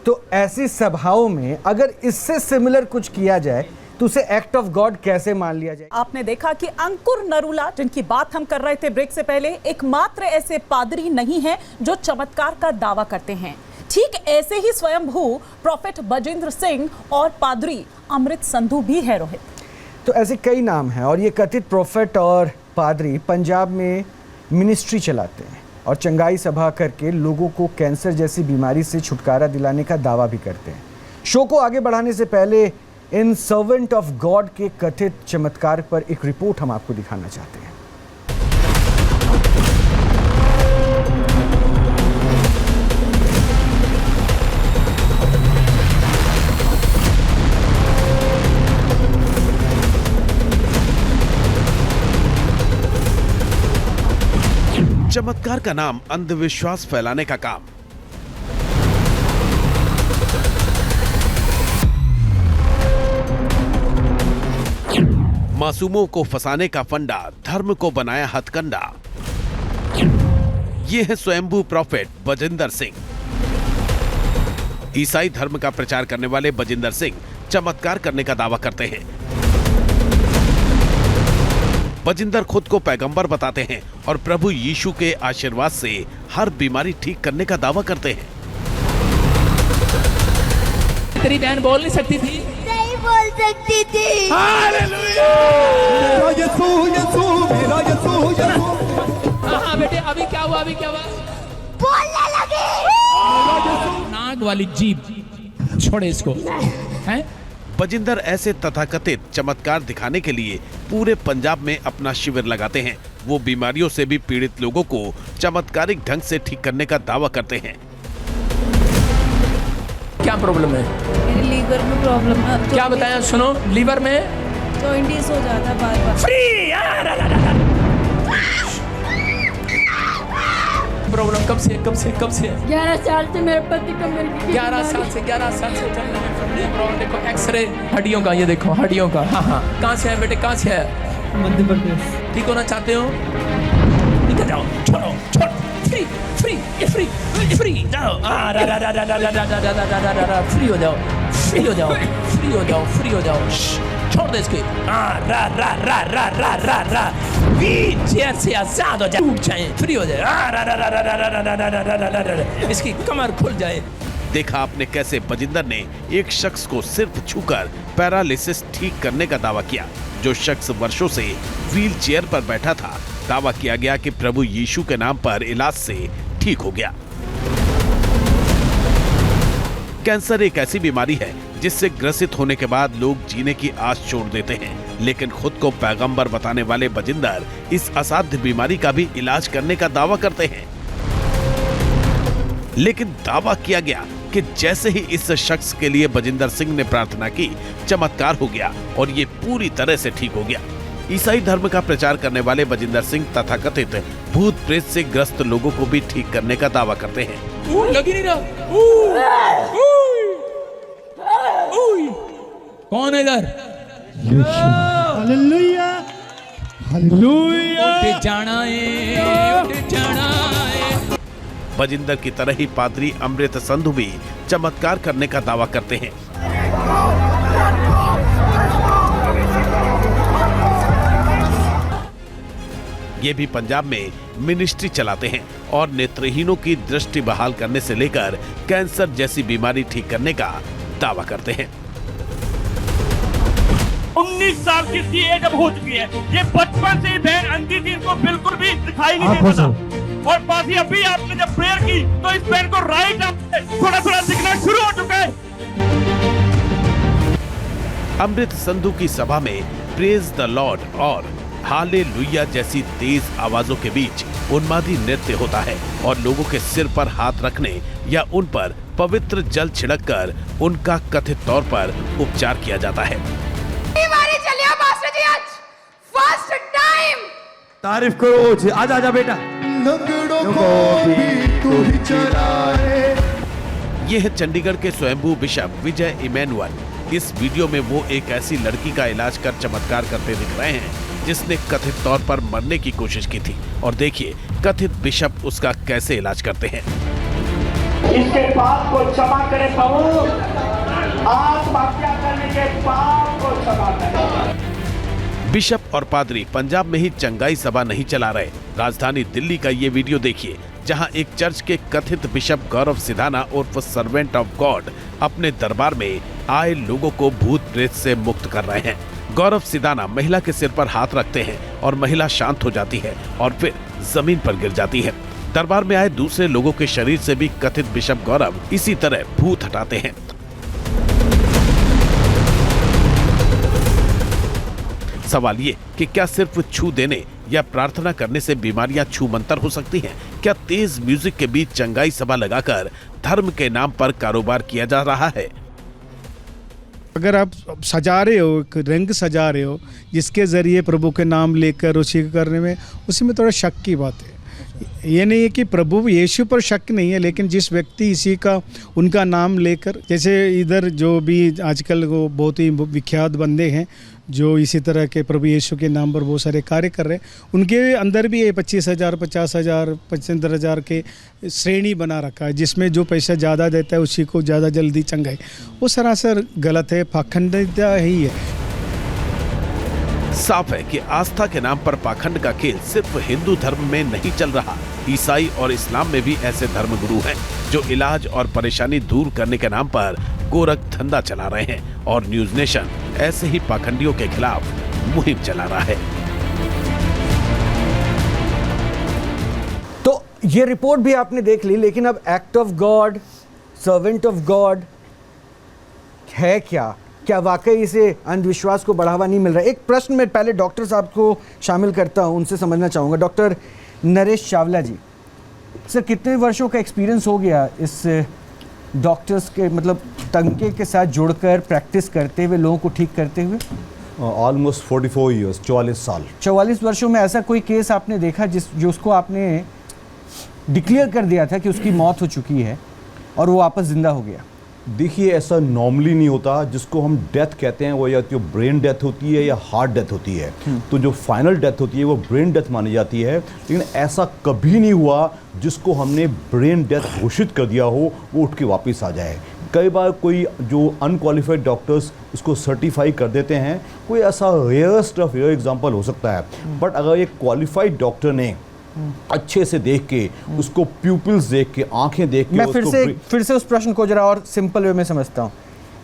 तो ऐसी सभाओं में अगर इससे सिमिलर कुछ किया जाए तो उसे एक्ट ऑफ गॉड कैसे मान लिया जाए? आपने देखा कि अंकुर नरूला, जिनकी बात हम कर रहे थे ब्रेक से पहले, एकमात्र ऐसे पादरी नहीं है जो चमत्कार का दावा करते हैं। ठीक ऐसे ही स्वयंभू प्रोफेट बजेंद्र सिंह और पादरी अमृत संधू भी है। रोहित, तो ऐसे कई नाम हैं और ये कथित प्रोफेट और पादरी पंजाब में मिनिस्ट्री चलाते हैं और चंगाई सभा करके लोगों को कैंसर जैसी बीमारी से छुटकारा दिलाने का दावा भी करते हैं। शो को आगे बढ़ाने से पहले इन सर्वेंट ऑफ गॉड के कथित चमत्कार पर एक रिपोर्ट हम आपको दिखाना चाहते हैं। चमत्कार का नाम अंधविश्वास फैलाने का काम। मासूमों को फंसाने का फंडा, धर्म को बनाया हथकंडा। ये है स्वयंभू प्रॉफेट बजिंदर सिंह। ईसाई धर्म का प्रचार करने वाले बजिंदर सिंह चमत्कार करने का दावा करते हैं। बजिंदर खुद को पैगंबर बताते हैं और प्रभु यीशु के आशीर्वाद से हर बीमारी ठीक करने का दावा करते हैं। तेरी बहन बोल नहीं सकती थी? नहीं बोल सकती थी। हालेलुया! हाँ बेटे, अभी क्या हुआ? बोलने लगी। नाग वाली जीभ छोड़े इसको। हैं? बजिंदर ऐसे तथाकथित चमत्कार दिखाने के लिए पूरे पंजाब में अपना शिविर लगाते हैं। वो बीमारियों से भी पीड़ित लोगों को चमत्कारिक ढंग से ठीक करने का दावा करते हैं। क्या प्रॉब्लम है? मेरे लीवर में प्रॉब्लम है। क्या बताया? सुनो, लीवर में जॉइंटिस हो जाता है बार-बार। प्रॉब्लम कब से है? 11 साल से मेरे पति को मिल गई। 11 साल से चल रहा है प्रॉब्लम। देखो एक्सरे हड्डियों का, ये देखो हड्डियों का। हाँ। कहाँ से है बेटे, कहाँ से है? मध्य प्रदेश। ठीक होना चाहते हो? निकल जाओ, छोड़ो। फ्री जाओ। फ्री हो जाओ। छोड़ दे इसके। व्हीलचेयर से आजाद हो जाए, टूट जाए, फ्री हो जाए। इसकी कमर खुल जाए। देखा आपने कैसे बजिंदर ने एक शख्स को सिर्फ छूकर पैरालिसिस ठीक करने का दावा किया। जो शख्स वर्षों से व्हील चेयर पर बैठा था, दावा किया गया कि प्रभु यीशु के नाम पर इलाज से ठीक हो गया। कैंसर एक ऐसी बीमारी है जिससे ग्रसित होने के बाद लोग जीने की आस छोड़ देते हैं, लेकिन खुद को पैगंबर बताने वाले बजिंदर इस असाध्य बीमारी का भी इलाज करने का दावा करते हैं। लेकिन दावा किया गया कि जैसे ही इस शख्स के लिए बजिंदर सिंह ने प्रार्थना की, चमत्कार हो गया और ये पूरी तरह से ठीक हो गया। ईसाई धर्म का प्रचार करने वाले बजिंदर सिंह तथाकथित भूत प्रेत से ग्रस्त लोगों को भी ठीक करने का दावा करते हैं। लग ही नहीं रहा। कौन है इधर? हालेलुया। उठ जाना है। बजिंदर की तरह ही पादरी अमृत संधू भी चमत्कार करने का दावा करते हैं। ये भी पंजाब में मिनिस्ट्री चलाते हैं और नेत्रहीनों की दृष्टि बहाल करने से लेकर कैंसर जैसी बीमारी ठीक करने का दावा करते हैं। 19 साल की इसकी एज अब हो चुकी है। ये बचपन से ही बहन अंधी थी, इनको बिल्कुल भी दिखाई नहीं देता था। और बाकी अभी आपने जब प्रेयर की तो इस बहन को राइट थोड़ा दिखना शुरू हो चुका है। अमृत संधू की सभा में प्रेज द लॉर्ड और हालेलुया जैसी तेज आवाजों के बीच उन्मादी नृत्य होता है और लोगों के सिर पर हाथ रखने या उन पर पवित्र जल छिड़ककर उनका कथित तौर पर उपचार किया जाता है। तारीफ करो जी। आजा बेटा। ये है चंडीगढ़ के स्वयंभू बिशप विजय इमैनुअल। इस वीडियो में वो एक ऐसी लड़की का इलाज कर चमत्कार करते दिख रहे हैं जिसने कथित तौर पर मरने की कोशिश की थी, और देखिए कथित बिशप उसका कैसे इलाज करते हैं। इसके पाप को क्षमा करे प्रभु, आत्महत्या करने के पाप को क्षमा करे। बिशप और पादरी पंजाब में ही चंगाई सभा नहीं चला रहे। राजधानी दिल्ली का ये वीडियो देखिए, जहां एक चर्च के कथित बिशप गौरव सिधाना उर्फ सर्वेंट ऑफ गॉड अपने दरबार में आए लोगों को भूत प्रेत से मुक्त कर रहे हैं। गौरव सिधाना महिला के सिर पर हाथ रखते हैं और महिला शांत हो जाती है और फिर जमीन पर गिर जाती है। दरबार में आए दूसरे लोगों के शरीर से भी कथित बिशप गौरव इसी तरह भूत हटाते हैं। सवाल ये कि क्या सिर्फ छू देने या प्रार्थना करने से बीमारियां छूमंतर हो सकती हैं? क्या तेज म्यूजिक के बीच चंगाई सभा लगाकर धर्म के नाम पर कारोबार किया जा रहा है? अगर आप सजा रहे हो, एक रंग सजा रहे हो जिसके जरिए प्रभु के नाम लेकर उसी करने में, उसी में थोड़ा शक की बात है। ये नहीं है कि प्रभु यीशु पर शक नहीं है, लेकिन जिस व्यक्ति इसी का उनका नाम लेकर, जैसे इधर जो भी आजकल वो बहुत ही विख्यात बंदे हैं जो इसी तरह के प्रभु यीशु के नाम पर बहुत सारे कार्य कर रहे हैं, उनके अंदर भी ये 25,000, 50,000, 75,000 के श्रेणी बना रखा है, जिसमें जो पैसा ज़्यादा देता है उसी को ज़्यादा जल्दी चंगाई। वो सरासर गलत है, पाखंडिता ही है। साफ है कि आस्था के नाम पर पाखंड का खेल सिर्फ हिंदू धर्म में नहीं चल रहा। ईसाई और इस्लाम में भी ऐसे धर्मगुरु हैं जो इलाज और परेशानी दूर करने के नाम पर गोरख धंधा चला रहे हैं, और न्यूज नेशन ऐसे ही पाखंडियों के खिलाफ मुहिम चला रहा है। तो ये रिपोर्ट भी आपने देख ली, लेकिन अब act of God, servant of God है क्या? क्या वाकई इसे अंधविश्वास को बढ़ावा नहीं मिल रहा है? एक प्रश्न में पहले डॉक्टर साहब को शामिल करता हूं, उनसे समझना चाहूँगा। डॉक्टर नरेश चावला जी, सर कितने वर्षों का एक्सपीरियंस हो गया इस डॉक्टर्स के, मतलब तंके के साथ जुड़कर प्रैक्टिस करते हुए, लोगों को ठीक करते हुए? ऑलमोस्ट 44 ईयर्स, 44 साल। 44 वर्षों में ऐसा कोई केस आपने देखा जो उसको आपने डिक्लेयर कर दिया था कि उसकी मौत हो चुकी है और वो वापस जिंदा हो गया? देखिए, ऐसा नॉर्मली नहीं होता। जिसको हम डेथ कहते हैं वो या तो ब्रेन डेथ होती है या हार्ट डेथ होती है। तो जो फाइनल डेथ होती है वो ब्रेन डेथ मानी जाती है, लेकिन ऐसा कभी नहीं हुआ जिसको हमने ब्रेन डेथ घोषित कर दिया हो वो उठ के वापस आ जाए। कई बार कोई जो अनक्वालिफाइड डॉक्टर्स उसको सर्टिफाई कर देते हैं, कोई ऐसा रेयरस्ट ऑफ रेयर एग्जाम्पल हो सकता है। बट अगर एक क्वालिफाइड डॉक्टर ने अच्छे से देख के, उसको प्यूपिल्स देख के, आंखें देख के, मैं फिर से उस प्रश्न को जरा और सिंपल वे में समझता हूँ।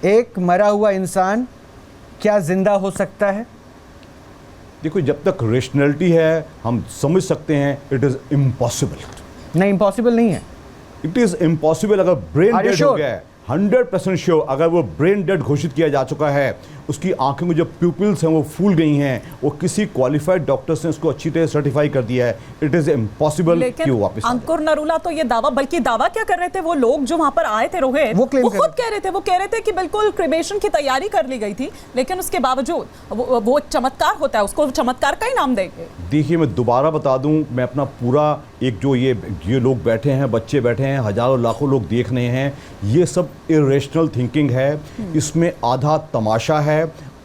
एक मरा हुआ इंसान क्या जिंदा हो सकता है? देखो, जब तक रेशनैलिटी है हम समझ सकते हैं इट इज इम्पॉसिबल। नहीं, इम्पॉसिबल नहीं है, इट इज इम्पॉसिबल। अगर ब्रेन डेड हो गया है, 100% श्योर, अगर वो ब्रेन डेड घोषित किया जा चुका है, उसकी आंखों में जो प्यूपिल्स हैं वो फूल गई हैं, वो किसी क्वालिफाइड डॉक्टर्स ने उसको अच्छी तरह सर्टिफाई कर दिया है, इट इज इम्पॉसिबल कि वो वापस। अंकुर नरूला तो ये दावा, बल्कि दावा क्या कर रहे थे वो लोग जो वहां पर आए थे, रोहित, वो खुद कह रहे थे, वो कह रहे थे कि बिल्कुल क्रिमेशन की तैयारी कर ली गई थी, लेकिन उसके बावजूद वो चमत्कार होता है, उसको चमत्कार का ही नाम देंगे। देखिए, मैं दोबारा बता दूं, मैं अपना पूरा एक जो ये लोग बैठे हैं, बच्चे बैठे हैं, हजारों लाखों लोग देख रहे हैं, ये सब इरेशनल थिंकिंग है। इसमें आधा तमाशा है,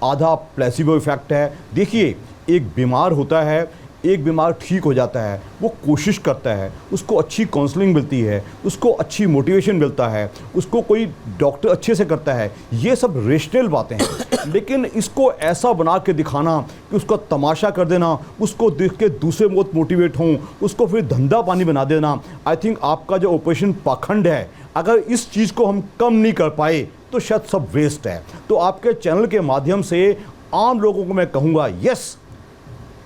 आधा प्लेसिबो इफेक्ट है। देखिए, एक बीमार होता है, एक बीमार ठीक हो जाता है, वो कोशिश करता है, उसको अच्छी काउंसलिंग मिलती है, उसको अच्छी मोटिवेशन मिलता है, उसको कोई डॉक्टर अच्छे से करता है, ये सब रेशनल बातें हैं। लेकिन इसको ऐसा बना के दिखाना कि उसका तमाशा कर देना, उसको देख के दूसरे बहुत मोटिवेट हों, उसको फिर धंधा पानी बना देना, आई थिंक आपका जो ऑपरेशन पाखंड है, अगर इस चीज़ को हम कम नहीं कर पाए तो शायद सब वेस्ट है। तो आपके चैनल के माध्यम से आम लोगों को मैं कहूँगा, यस,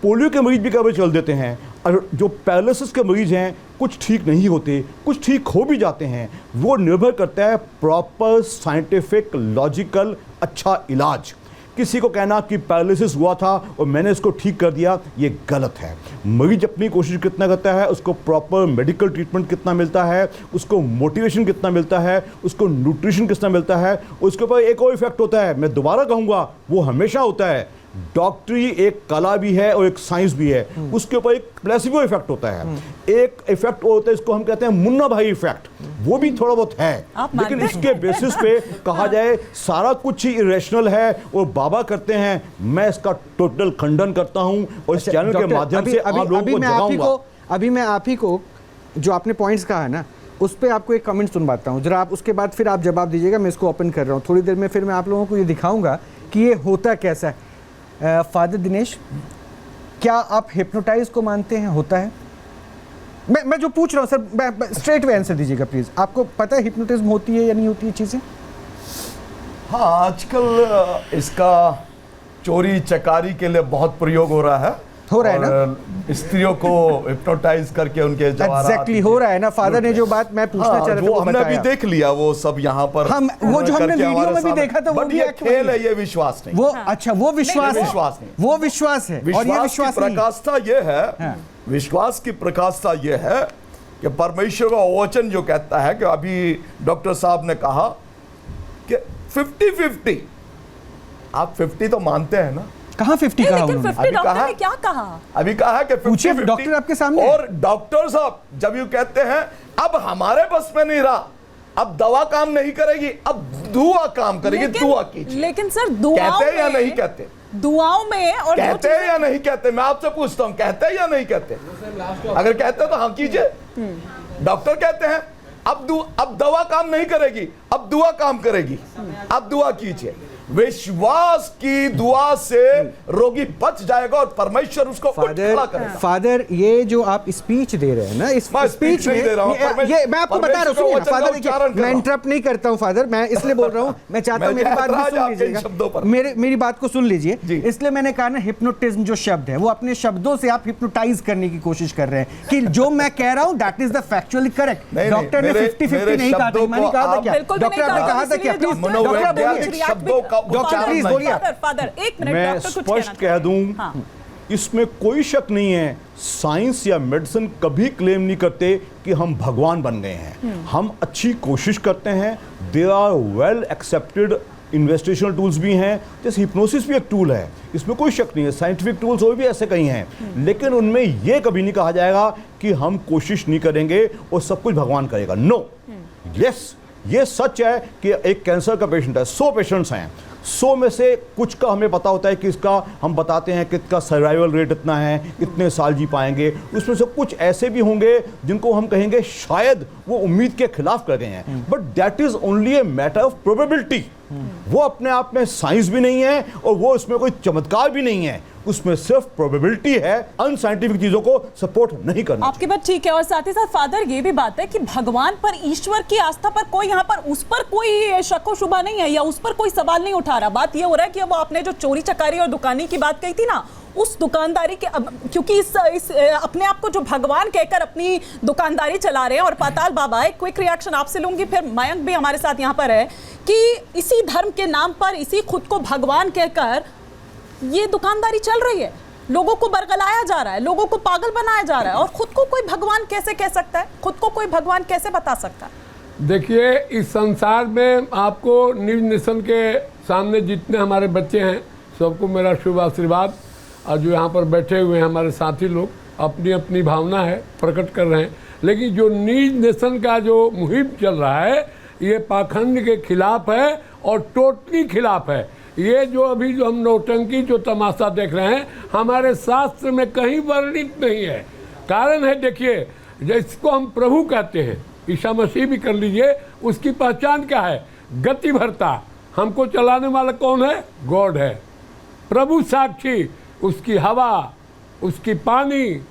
पोलियो के मरीज भी कभी चल देते हैं, और जो पैरालिसिस के मरीज हैं कुछ ठीक नहीं होते, कुछ ठीक हो भी जाते हैं। वो निर्भर करता है प्रॉपर साइंटिफिक लॉजिकल अच्छा इलाज। किसी को कहना कि पैरालिसिस हुआ था और मैंने इसको ठीक कर दिया, ये गलत है। मरीज अपनी कोशिश कितना करता है, उसको प्रॉपर मेडिकल ट्रीटमेंट कितना मिलता है, उसको मोटिवेशन कितना मिलता है, उसको न्यूट्रिशन कितना मिलता है, उसके ऊपर एक और इफेक्ट होता है, मैं दोबारा कहूँगा, वो हमेशा होता है। डॉक्टरी एक कला भी है और एक साइंस भी है, उसके ऊपर एक प्लेसिबो इफेक्ट होता है, एक इफेक्ट होता है, इसको हम कहते हैं मुन्ना भाई इफेक्ट, वो भी थोड़ा बहुत है। लेकिन इसके बेसिस पे कहा जाए सारा कुछ ही इरेशनल है और बाबा करते हैं, मैं इसका टोटल खंडन करता हूं और इस चैनल के माध्यम से आप लोगों को जगाऊंगा। अभी मैं आप ही को जो आपने पॉइंट्स कहा है ना, उस पर आपको एक कमेंट सुनवाता हूँ जरा, आप उसके बाद फिर आप जवाब दीजिएगा। मैं इसको ओपन कर रहा हूँ, थोड़ी देर में फिर मैं आप लोगों को ये दिखाऊंगा कि ये होता कैसा है। फादर दिनेश, क्या आप हिप्नोटाइज को मानते हैं? होता है? मैं जो पूछ रहा हूँ सर, स्ट्रेट वे आंसर दीजिएगा प्लीज। आपको पता है हिप्नोटिज्म होती है या नहीं होती है चीजें? हाँ, आजकल इसका चोरी चकारी के लिए बहुत प्रयोग हो रहा है है ना, स्त्रियों को हिप्नोटाइज करके उनके एग्जैक्टली हो रहा है ना। फादर ने जो बात मैं पूछना चाह रहा था वो हमने अभी देख लिया, वो सब यहाँ पर हम वो जो हमने वीडियो में भी देखा था, वो भी ये खेल है, ये विश्वास नहीं। वो अच्छा, वो विश्वास नहीं, वो विश्वास है। और ये विश्वास की प्रकाशता ये है, विश्वास की प्रकाशता ये है कि परमेश्वर का वचन जो कहता है कि अभी डॉक्टर साहब ने कहा कि 50-50, आप 50 तो मानते हैं ना? कहाँ 50 कहा लेकिन उन्होंने? 50 डॉक्टर ने क्या कहा? अभी कहा कि पूछिए, 50-50। डॉक्टर आपके सामने। और डॉक्टर साहब जब यूं कहते हैं अब हमारे बस में नहीं रहा, अब दवा काम नहीं करेगी, अब दुआ काम करेगी, दुआ कीजिए। लेकिन सर दुआओं कहते हैं या में- नहीं कहते? दुआओं में और कहते हैं या नहीं कहते? मैं आपसे पूछता हूं, कहते हैं या नहीं कहते? अगर कहते हैं तो हाँ कीजिए। डॉक्टर कहते हैं अब दवा काम नहीं करेगी, अब दुआ काम करेगी, अब दुआ कीजिए। विश्वास की दुआ से रोगी बच जाएगा और परमेश्वर उसको खड़ा करेगा। फादर, ये जो आप स्पीच दे रहे हैं ना, इस स्पीच में ये मैं आपको बता रहा हूँ, फादर देखिए, मैं इंटरप्ट नहीं करता हूँ फादर, मैं इसलिए बोल रहा हूँ, मैं चाहता हूँ मेरी बात भी सुन लीजिएगा, मेरी बात को सुन लीजिए। इसलिए मैंने कहा ना, हिप्नोटिज्म जो शब्द है वो अपने शब्दों से आप हिप्नोटाइज करने की कोशिश कर रहे हैं कि जो मैं कह रहा हूँ that is the factually correct. Doctor ने 50-50 नहीं कहा था, मैंने कहा था क्या? डॉक्टर आपने कहा था क्या? प्लीज डॉक्टर प्लीज बोलिए। फादर एक मिनट, मैं डॉक्टर कुछ स्पष्ट कह दूं, इसमें कोई शक नहीं है, साइंस या मेडिसिन कभी क्लेम नहीं करते कि हम भगवान बन गए हैं। हम अच्छी कोशिश करते हैं, they are well accepted investigational tools भी हैं, जैसे हिप्नोसिस भी एक टूल है, इसमें कोई शक नहीं है। साइंटिफिक टूल्स और भी ऐसे कई हैं, लेकिन उनमें यह कभी नहीं कहा जाएगा कि हम कोशिश नहीं करेंगे और सब कुछ भगवान करेगा। नो, यस, ये सच है कि एक कैंसर का पेशेंट है, 100 पेशेंट्स हैं, 100 में से कुछ का हमें पता होता है कि इसका हम बताते हैं कि इसका सर्वाइवल रेट इतना है, इतने साल जी पाएंगे। उसमें से कुछ ऐसे भी होंगे जिनको हम कहेंगे शायद वो उम्मीद के खिलाफ कर गए हैं, but that is only a matter of probability. वो अपने आप में साइंस भी नहीं है और वो उसमें कोई चमत्कार भी नहीं है, उसमें सिर्फ प्रोबेबिलिटी है। अनसाइंटिफिक चीजों को सपोर्ट नहीं करना। आपकी बात ठीक है, और साथ ही साथ फादर ये भी बात है कि भगवान पर, ईश्वर की आस्था पर कोई यहाँ पर, उस पर कोई शक व शुबा नहीं है या उस पर कोई सवाल नहीं उठा रहा। बात ये हो रहा है कि अब आपने जो चोरी चकारी और दुकानी की बात कही थी ना, उस दुकानदारी के क्योंकि इस अपने आप को जो भगवान कहकर अपनी दुकानदारी चला रहे हैं, और पाताल बाबा, एक क्विक रिएक्शन आपसे लूंगी, फिर मयंक भी हमारे साथ यहाँ पर है, कि इसी धर्म के नाम पर, इसी खुद को भगवान कहकर ये दुकानदारी चल रही है, लोगों को बरगलाया जा रहा है, लोगों को पागल बनाया जा रहा है, और खुद को कोई भगवान कैसे कह सकता है? खुद को कोई भगवान कैसे बता सकता है? देखिए, इस संसार में आपको न्यूज नेशन के सामने जितने हमारे बच्चे हैं सबको मेरा शुभ आशीर्वाद, और जो यहाँ पर बैठे हुए हैं हमारे साथी लोग अपनी अपनी भावना है प्रकट कर रहे हैं, लेकिन जो न्यूज नेशन का जो मुहिम चल रहा है ये पाखंड के खिलाफ है और टोटली खिलाफ है। ये जो अभी जो हम नौटंकी जो तमाशा देख रहे हैं हमारे शास्त्र में कहीं वर्णित नहीं है। कारण है, देखिए, जिसको हम प्रभु कहते हैं, ईसा मसीह भी कर लीजिए, उसकी पहचान क्या है? गति भरता। हमको चलाने वाला कौन है? गॉड है। प्रभु साक्षी, उसकी हवा, उसकी पानी,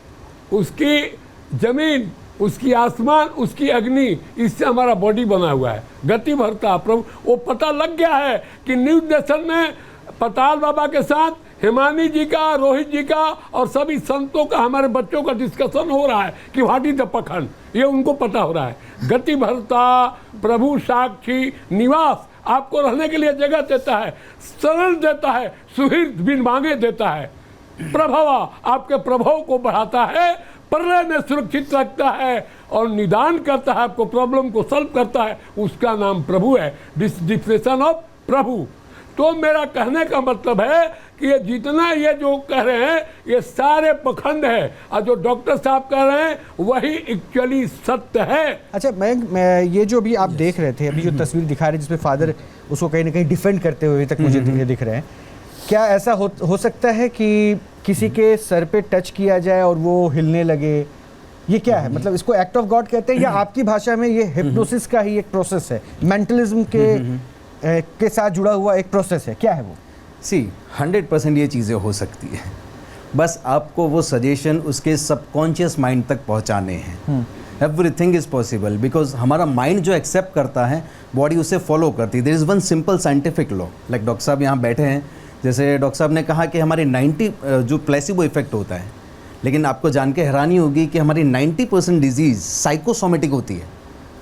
उसकी जमीन, उसकी आसमान, उसकी अग्नि, इससे हमारा बॉडी बना हुआ है। गति भरता प्रभु, वो पता लग गया है कि न्यूज नेशन में पताल बाबा के साथ हिमानी जी का, रोहित जी का और सभी संतों का, हमारे बच्चों का डिस्कशन हो रहा है कि व्हाट इज द पखंड, ये उनको पता हो रहा है। गति भरता प्रभु साक्षी निवास आपको रहने के लिए जगह देता है, शरण देता है, सुहृद बिन मांगे देता है, प्रभाव आपके प्रभाव को बढ़ाता है, पर्याय में सुरक्षित रखता है और निदान करता है, आपको प्रॉब्लम को सॉल्व करता है, उसका नाम प्रभु है। डिफिनेशन ऑफ प्रभु। तो मेरा कहने का मतलब है कि ये जितना ये जो कह रहे हैं ये सारे पखंड है, और जो डॉक्टर साहब कह रहे हैं वही एक्चुअली सत्य है। अच्छा, मैं ये जो भी आप देख रहे थे, अभी जो तस्वीर दिखा रहे जिसमें फादर उसको कहीं ना कहीं डिफेंड करते हुए तक मुझे दिख रहे हैं, क्या ऐसा हो सकता है कि किसी के सर पे टच किया जाए और वो हिलने लगे? ये क्या है? मतलब इसको एक्ट ऑफ गॉड कहते हैं या आपकी भाषा में ये हिप्नोसिस का ही एक प्रोसेस है, मेंटलिज्म के साथ जुड़ा हुआ एक प्रोसेस है? क्या है वो? 100% ये चीज़ें हो सकती है, बस आपको वो सजेशन उसके सबकॉन्शियस माइंड तक पहुंचाने हैं। एवरीथिंग इज़ पॉसिबल बिकॉज हमारा माइंड जो एक्सेप्ट करता है बॉडी उसे फॉलो करती है। There is one simple scientific law, like doctor साहब यहाँ बैठे हैं, जैसे डॉक्टर साहब ने कहा कि हमारे 90 जो प्लेसिबो इफेक्ट होता है, लेकिन आपको जान के हैरानी होगी कि हमारी 90% डिजीज़ साइकोसोमेटिक होती है,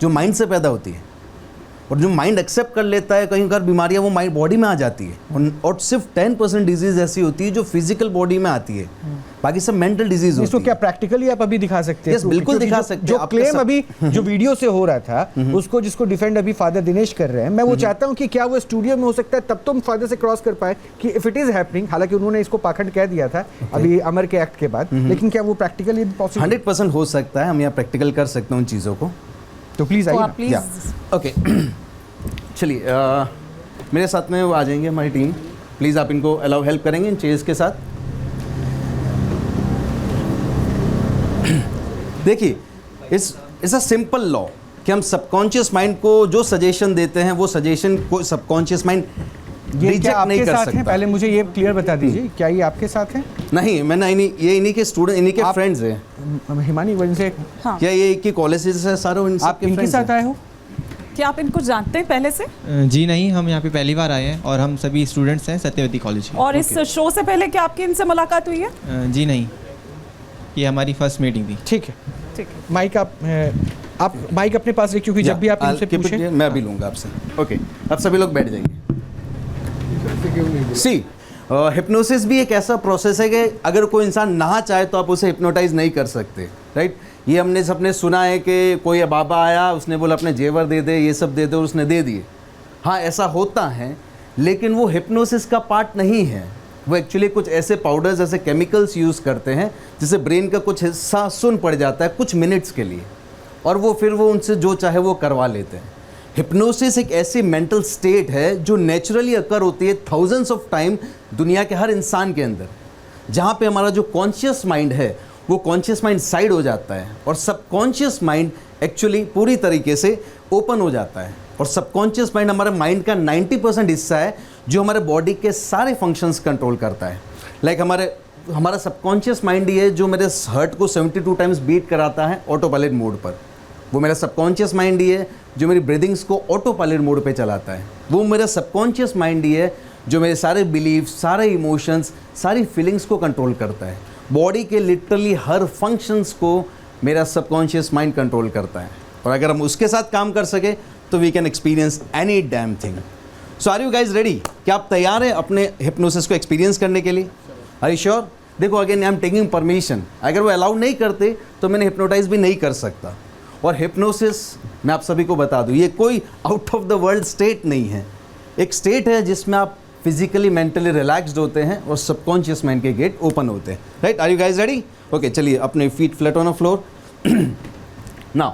जो माइंड से पैदा होती है, और जो माइंड एक्सेप्ट कर लेता है कहीं बीमारियां वो माइंड बॉडी में आ जाती है, और सिर्फ 10% डिजीज़ ऐसी होती है जो फिजिकल बॉडी में आती है। बाकी सब मेंटल डिजीज इसको क्या प्रैक्टिकली आप अभी दिखा सकते हैं? Yes, बिल्कुल दिखा सकते हैं। जो आपके क्लेम सब- अभी जो वीडियो से हो रहा था उसको जिसको डिफेंड अभी फादर दिनेश कर रहे हैं, मैं वो चाहता हूं कि क्या वो स्टूडियो में हो सकता है, तब तो हम फादर से क्रॉस कर पाए कि इफ इट इज हैपनिंग, हालांकि उन्होंने इसको पाखंड कह दिया था अभी अमर के एक्ट के बाद, लेकिन क्या वो प्रैक्टिकली पॉसिबल? 100% हो सकता है, हम यहाँ प्रैक्टिकल कर सकते हैं उन चीज़ों को। तो प्लीज तो आइए आप प्लीज ओके चलिए, मेरे साथ में वो आ जाएंगे हमारी टीम। प्लीज़ आप इनको अलाउ हेल्प करेंगे इन चेयर्स के साथ। देखिए, इट्स अ सिंपल लॉ कि हम सबकॉन्शियस माइंड को जो सजेशन देते हैं वो सजेशन को सबकॉन्शियस माइंड ये क्या रिजेक्ट नहीं आपके कर साथ हैं? सकता। पहले मुझे ये क्लियर बता दीजिए, क्या ये आपके साथ हैं? नहीं, मैंने ये इन्हीं के स्टूडेंट, इन्हीं के फ्रेंड्स हैं। हिमानी वजह से क्या ये एक ही कॉलेज से सारे आप इनके साथ आए हो? क्या आप इनको जानते हैं पहले से? जी नहीं, हम यहाँ पे पहली बार आए हैं और हम सभी स्टूडेंट्स हैं सत्यवती कॉलेज के। और इस शो से पहले क्या आपकी इनसे मुलाकात हुई है? जी नहीं, ये हमारी फर्स्ट मीटिंग थी। ठीक है, ठीक है। माइक आप माइक अपने पास रखिए, क्योंकि जब भी आप इनसे पूछें मैं भी लूँगा आपसे। ओके, अब सभी लोग बैठ जाइए। सी हिप्नोसिस भी एक ऐसा प्रोसेस है कि अगर कोई इंसान ना चाहे तो आप उसे हिप्नोटाइज नहीं कर सकते, राइट? ये हमने सबने सुना है कि कोई बाबा आया, उसने बोला अपने जेवर दे दे, ये सब दे दे, और उसने दे दिए। हाँ, ऐसा होता है, लेकिन वो हिप्नोसिस का पार्ट नहीं है। वो एक्चुअली कुछ ऐसे पाउडर्स, ऐसे केमिकल्स यूज़ करते हैं जिससे ब्रेन का कुछ हिस्सा सुन पड़ जाता है कुछ मिनट्स के लिए, और वो फिर वो उनसे जो चाहे वो करवा लेते हैं। हिप्नोसिस एक ऐसी मेंटल स्टेट है जो नेचुरली अकर होती है थाउजेंड्स ऑफ टाइम दुनिया के हर इंसान के अंदर, जहाँ पे हमारा जो कॉन्शियस माइंड है वो कॉन्शियस माइंड साइड हो जाता है और सबकॉन्शियस माइंड एक्चुअली पूरी तरीके से ओपन हो जाता है। और सबकॉन्शियस माइंड हमारे माइंड का 90% हिस्सा है जो हमारे बॉडी के सारे फंक्शंस कंट्रोल करता है। लाइक हमारा सबकॉन्शियस माइंड ही है जो मेरे हार्ट को 72 टाइम्स बीट कराता है ऑटो पायलट मोड पर। वो मेरा सबकॉन्शियस माइंड ही है जो मेरी ब्रीदिंग्स को ऑटो पायलट मोड पे चलाता है। वो मेरा सबकॉन्शियस माइंड ही है जो मेरे सारे बिलीफ, सारे इमोशंस, सारी फीलिंग्स को कंट्रोल करता है। बॉडी के लिटरली हर फंक्शंस को मेरा सबकॉन्शियस माइंड कंट्रोल करता है, और अगर हम उसके साथ काम कर सके तो we can experience any damn thing. So are you guys ready? क्या आप तैयार हैं अपने हिप्नोसिस को एक्सपीरियंस करने के लिए? Are you sure? देखो, again I am taking permission. अगर वो अलाउ नहीं करते तो मैंने हिप्नोटाइज भी नहीं कर सकता। और हिप्नोसिस, मैं आप सभी को बता दूं, ये कोई out of the world state नहीं है। एक स्टेट है जिसमें आप फिजिकली मेंटली रिलैक्स्ड होते हैं और सबकॉन्शियस माइंड के गेट ओपन होते हैं, right? Are you guys ready? Okay, चलिए अपने feet flat on the floor. Now,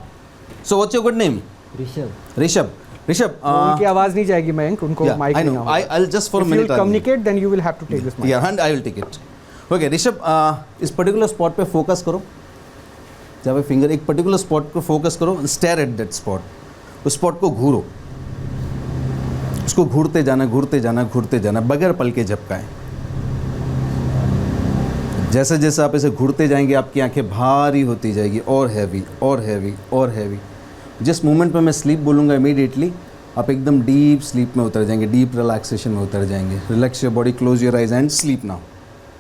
so what's your good name? Rishabh. उनकी आवाज नहीं जाएगी मयंक, उनको माइक नहीं होगा। I'll just for a minute communicate, then you will have to take this mic. Yeah, and I will take it. Okay, Rishabh, इस particular spot पे focus करो। जब आप फिंगर एक पर्टिकुलर स्पॉट को फोकस करो, स्टेयर एट दैट स्पॉट। उस spot को घूरो, उसको घूरते जाना, घूरते जाना, घूरते जाना, बगैर पल के झपकाएं। जैसे जैसे आप इसे घूरते जाएंगे आपकी आंखें भारी होती जाएगी, और हैवी और हैवी और हैवी। जिस मोमेंट पे मैं स्लीप बोलूँगा इमीडिएटली आप एकदम डीप स्लीप में उतर जाएंगे, डीप रिलैक्सेशन में उतर जाएंगे। Relax your body, close your eyes and sleep now.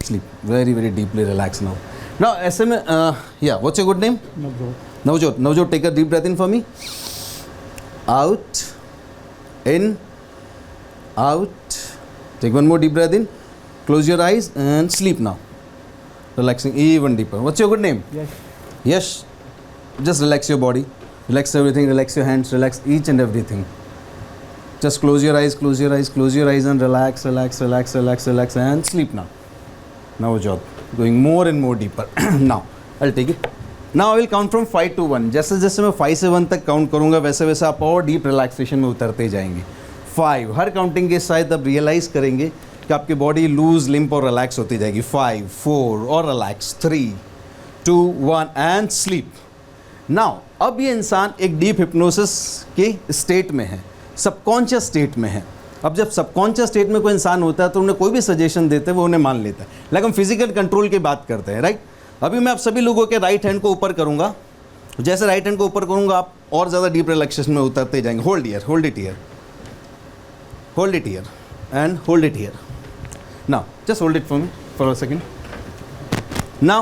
Sleep very very deeply, relax now. Now ऐसे में या what's your good name? Navjot. Navjot, take a deep breath in for me. Out, in, out, take one more deep breath in, close your eyes and sleep now, relaxing even deeper. What's your good name? Yes. Just relax your body, relax everything, relax your hands, relax each and everything. Just close your eyes, close your eyes, close your eyes and relax, relax, relax, relax, relax and sleep now. Now job, going more and more deeper. Now I'll take it. Now I will count from 5 to 1. जैसे जैसे मैं 5 से 1 तक count करूँगा वैसे वैसे आप और डीप रिलैक्सेशन में उतरते जाएंगे। 5, हर काउंटिंग के साथ आप रियलाइज करेंगे कि आपकी बॉडी लूज, लिम्प और रिलैक्स होती जाएगी। 5, 4 और रिलैक्स, 3, 2, 1 एंड स्लीप। नाउ अब ये इंसान एक डीप हिप्नोसिस के स्टेट में है, सबकॉन्शियस स्टेट में है। अब जब सबकॉन्शियस स्टेट में कोई इंसान होता है तो उन्हें कोई भी सजेशन देते हैं वो उन्हें मान लेता है। लाइक हम फिजिकल कंट्रोल की बात करते हैं, राइट? अभी मैं आप सभी लोगों के राइट हैंड को ऊपर करूँगा, जैसे राइट हैंड को ऊपर करूँगा आप और ज़्यादा डीप रिलैक्सेशन में उतरते जाएंगे। Hold here, hold it here, hold it here and hold it here. Now just hold it for me for a second. Now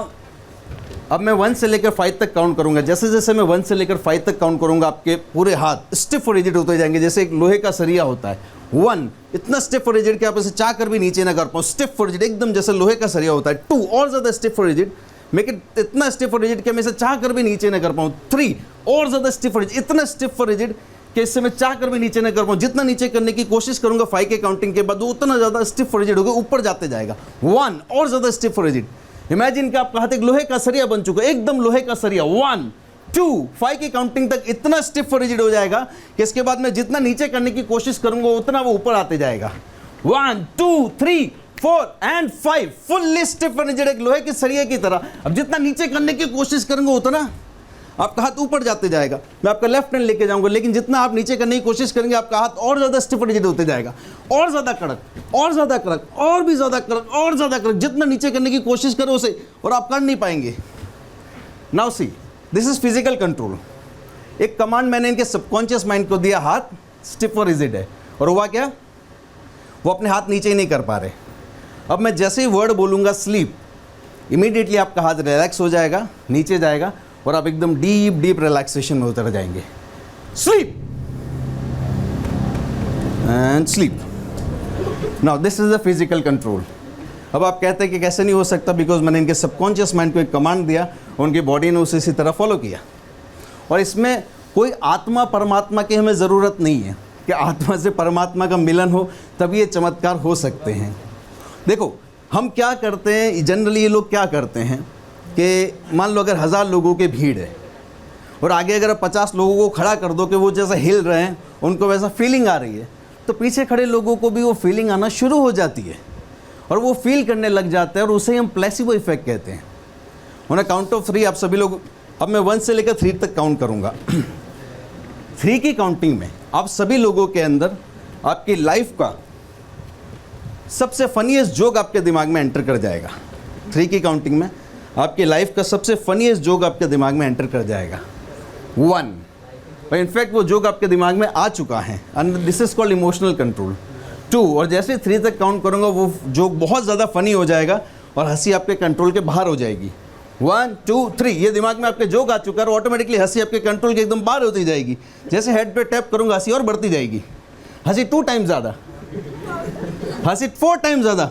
अब मैं 1 से लेकर 5 तक काउंट करूंगा। जैसे जैसे मैं 1 से लेकर 5 तक काउंट करूंगा आपके पूरे हाथ स्टिफ और रिजिड होते जाएंगे, जैसे एक लोहे का सरिया होता है 1, इतना स्टिफ और रिजिड कि आप इसे चाह कर भी नीचे ना कर पाओ, स्टिफ और रिजिड एकदम जैसे लोहे का सरिया होता है। 2, और ज़्यादा स्टिफ और रिजिड, मेक इट इतना स्टिफ और रिजिड कि मैं इसे चाह कर भी नीचे ना कर पाऊँ। 3, और ज़्यादा स्टिफ और रिजिड, इतना स्टिफ और रिजिड कि इससे मैं चाह कर भी नीचे ना कर पाऊँ। जितना नीचे करने की कोशिश करूँगा 5 के काउंटिंग के बाद वो उतना ज़्यादा स्टिफ और रिजिड होगा, ऊपर जाते जाएगा। 1, और ज़्यादा स्टिफ और रिजिड, इमेजिन कि आपका हाथ एक लोहे का सरिया बन चुका है, एकदम लोहे का सरिया। 1, 2, 5 की काउंटिंग तक इतना स्टिफ और रिजिड हो जाएगा कि इसके बाद मैं जितना नीचे करने की कोशिश करूंगा उतना वो ऊपर आते जाएगा। 1, 2, 3, 4 एंड 5, फुल्ली स्टिफ और रिजिड, एक लोहे के सरिये की तरह। अब जितना नीचे करने की कोशिश करूंगा उतना आपका हाथ ऊपर जाते जाएगा। मैं आपका लेफ्ट हैंड लेके जाऊंगा, लेकिन जितना आप नीचे करने की कोशिश करेंगे आपका हाथ और ज़्यादा स्टिफ और रिजिड होते जाएगा, और ज़्यादा कड़क, और ज़्यादा कड़क, और भी ज़्यादा कड़क, और ज़्यादा कड़क। जितना नीचे करने की कोशिश करो उसे और आप कर नहीं पाएंगे। Now see, this is physical control. एक कमांड मैंने इनके सबकॉन्शियस माइंड को दिया, हाथ स्टिफ और रिजिड है, और हुआ क्या, वो अपने हाथ नीचे ही नहीं कर पा रहे। अब मैं जैसे ही वर्ड बोलूँगा स्लीप, इमीडिएटली आपका हाथ रिलैक्स हो जाएगा, नीचे जाएगा और आप एकदम डीप डीप रिलैक्सेशन में उतर जाएंगे। Sleep and sleep. Now this is the physical control. अब आप कहते हैं कि कैसे नहीं हो सकता, बिकॉज मैंने इनके सबकॉन्शियस माइंड को एक कमांड दिया, उनकी बॉडी ने उसे इसी तरह फॉलो किया। और इसमें कोई आत्मा परमात्मा की हमें ज़रूरत नहीं है कि आत्मा से परमात्मा का मिलन हो तब ये चमत्कार हो सकते हैं। देखो हम क्या करते हैं, जनरली ये लोग क्या करते हैं कि मान लो अगर 1000 लोगों की भीड़ है और आगे अगर 50 लोगों को खड़ा कर दो कि वो जैसा हिल रहे हैं, उनको वैसा फीलिंग आ रही है, तो पीछे खड़े लोगों को भी वो फीलिंग आना शुरू हो जाती है और वो फील करने लग जाते हैं, और उसे हम प्लेसिबो इफेक्ट कहते हैं। ऑन अ काउंट ऑफ 3 आप सभी लोग, अब मैं 1 से लेकर 3 तक काउंट करूँगा। 3 की काउंटिंग में आप सभी लोगों के अंदर आपकी लाइफ का सबसे फनीएस्ट जोक आपके दिमाग में एंटर कर जाएगा। 3 की काउंटिंग में आपकी लाइफ का सबसे फनीएस्ट जोक आपके दिमाग में एंटर कर जाएगा। 1, और इनफैक्ट वो जोक आपके दिमाग में आ चुका है, and this is called emotional control. 2, और जैसे 3 तक काउंट करूँगा वो जोक बहुत ज़्यादा फनी हो जाएगा और हंसी आपके कंट्रोल के बाहर हो जाएगी। 1, 2, 3, ये दिमाग में आपके जोक आ चुका है और ऑटोमेटिकली हंसी आपके कंट्रोल के एकदम बाहर होती जाएगी। जैसे हेड पे टैप करूँगा हंसी और बढ़ती जाएगी, हंसी 2 टाइम ज़्यादा, हंसी 4 टाइम ज़्यादा।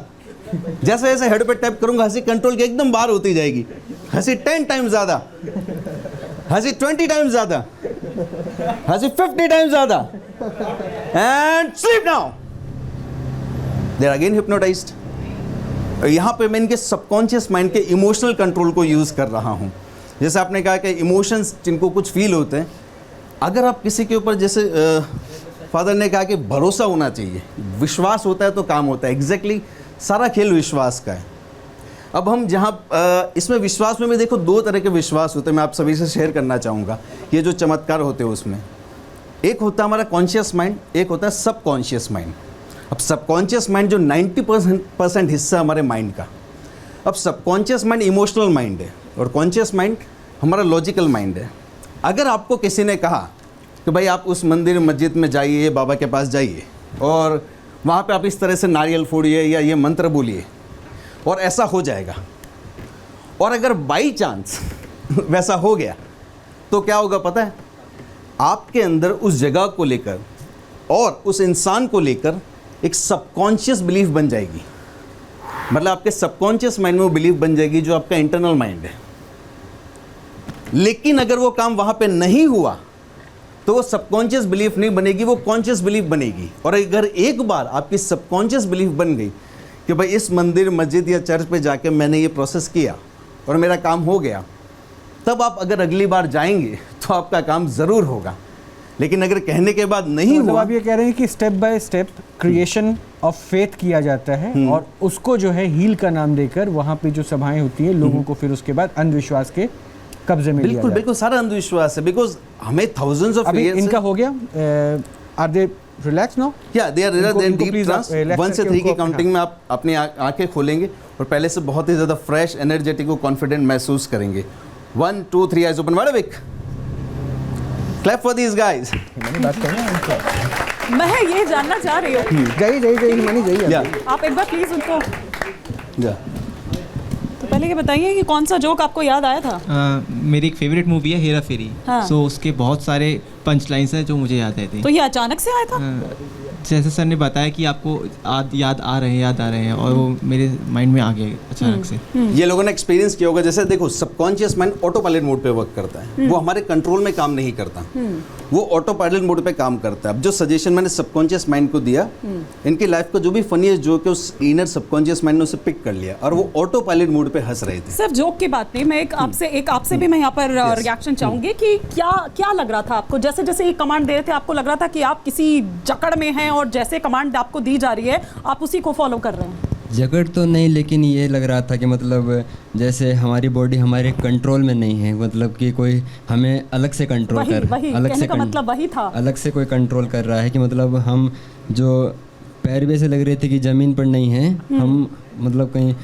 जैसे जैसे हेड पे टैप करूँगा हंसी कंट्रोल के एकदम बाहर होती जाएगी, हंसी 10 टाइम ज़्यादा, हंसी 20 टाइम ज़्यादा, हंसी 50 टाइम ज़्यादा। And sleep now. They are again hypnotised. यहाँ पे मैं इनके सबकॉन्शियस माइंड के इमोशनल कंट्रोल को यूज़ कर रहा हूँ। जैसे आपने कहा कि इमोशंस जिनको कुछ फील होते हैं, अगर आप किसी के ऊपर, जैसे फादर ने कहा कि भरोसा होना चाहिए, विश्वास होता है तो काम होता है। एग्जैक्टली सारा खेल विश्वास का है। अब हम जहाँ इसमें विश्वास में भी देखो 2 तरह के विश्वास होते हैं, मैं आप सभी से शेयर करना चाहूँगा। ये जो चमत्कार होते हैं उसमें एक होता है हमारा कॉन्शियस माइंड, एक होता है सबकॉन्शियस माइंड। अब सबकॉन्शियस माइंड जो 90% हिस्सा हमारे माइंड का। अब सबकॉन्शियस माइंड इमोशनल माइंड है और कॉन्शियस माइंड हमारा लॉजिकल माइंड है। अगर आपको किसी ने कहा कि भाई आप उस मंदिर मस्जिद में जाइए, बाबा के पास जाइए और वहाँ पे आप इस तरह से नारियल फोड़िए या ये मंत्र बोलिए और ऐसा हो जाएगा, और अगर बाई चांस वैसा हो गया तो क्या होगा पता है? आपके अंदर उस जगह को लेकर और उस इंसान को लेकर एक सबकॉन्शियस बिलीफ बन जाएगी। मतलब आपके सबकॉन्शियस माइंड में वो बिलीफ बन जाएगी जो आपका इंटरनल माइंड है। लेकिन अगर वो काम वहाँ पे नहीं हुआ तो वो सबकॉन्शियस बिलीफ नहीं बनेगी, वो कॉन्शियस बिलीफ बनेगी। और अगर एक बार आपकी सबकॉन्शियस बिलीफ बन गई कि भाई इस मंदिर मस्जिद या चर्च पे जाके मैंने ये प्रोसेस किया और मेरा काम हो गया, तब आप अगर अगली बार जाएंगे तो आपका काम ज़रूर होगा। लेकिन अगर कहने के बाद नहीं हुआ, आप ये कह रहे हैं कि step by step creation of faith किया जाता है और उसको जो है हील का नाम देकर वहाँ पे जो सभाएं होती हैं लोगों को फिर उसके बाद अंधविश्वास के कब्जे में बिल्कुल बिल्कुल सारा अंधविश्वास है। बिकॉज हमें थाउजेंड्स ऑफ इयर्स इनका हो गया। Are they relax now? या they are relax. Deep trance 1 से 3 की काउंटिंग में आप अपनी आंखें खोलेंगे और पहले से बहुत ही ज़्यादा फ्रेश, एनर्जेटिक और कॉन्फिडेंट महसूस करेंगे। 1 2 3 eyes open wide awake. Clap for these guys. मैं ये जानना चाह रही हूँ, जाइए आप एक बार प्लीज उनको जा। तो पहले ये बताइए कि कौन सा जोक आपको याद आया था? मेरी एक फेवरेट मूवी है हेरा फेरी। हाँ। सो उसके बहुत सारे पंच लाइन्स हैं जो मुझे याद आए थे। तो ये अचानक से आया था? जैसे सर ने बताया कि आपको याद आ रहे हैं और वो मेरे माइंड में आ गए अचानक से। ये लोगों ने एक्सपीरियंस किया होगा, जैसे देखो subconscious mind auto pilot mode पे वर्क करता है, वो हमारे कंट्रोल में काम नहीं करता, वो ऑटो पायलट मोड पे काम करता है। अब जो सजेशन मैंने सबकॉन्शियस माइंड को दिया, इनकी लाइफ का जो भी फनीएस्ट जोक है उस इनर सबकॉन्शियस माइंड ने उसे पिक कर लिया और वो ऑटो पायलट मोड पे हंस रहे थे। सिर्फ जोक की बात नहीं, मैं एक आपसे भी मैं यहाँ पर रिएक्शन चाहूंगी कि क्या लग रहा था आपको, जैसे जैसे ये कमांड दे रहे थे आपको लग रहा था कि आप किसी जकड़ में हैं और जैसे कमांड आपको दी जा रही है आप उसी को फॉलो कर रहे हैं? जकड़ तो नहीं, लेकिन ये लग रहा था कि मतलब जैसे हमारी बॉडी हमारे कंट्रोल में नहीं है, मतलब कि कोई हमें अलग से कंट्रोल अलग से कोई कंट्रोल कर रहा है, कि मतलब हम जो पैर भी ऐसे लग रहे थे कि ज़मीन पर नहीं है, हम मतलब कहीं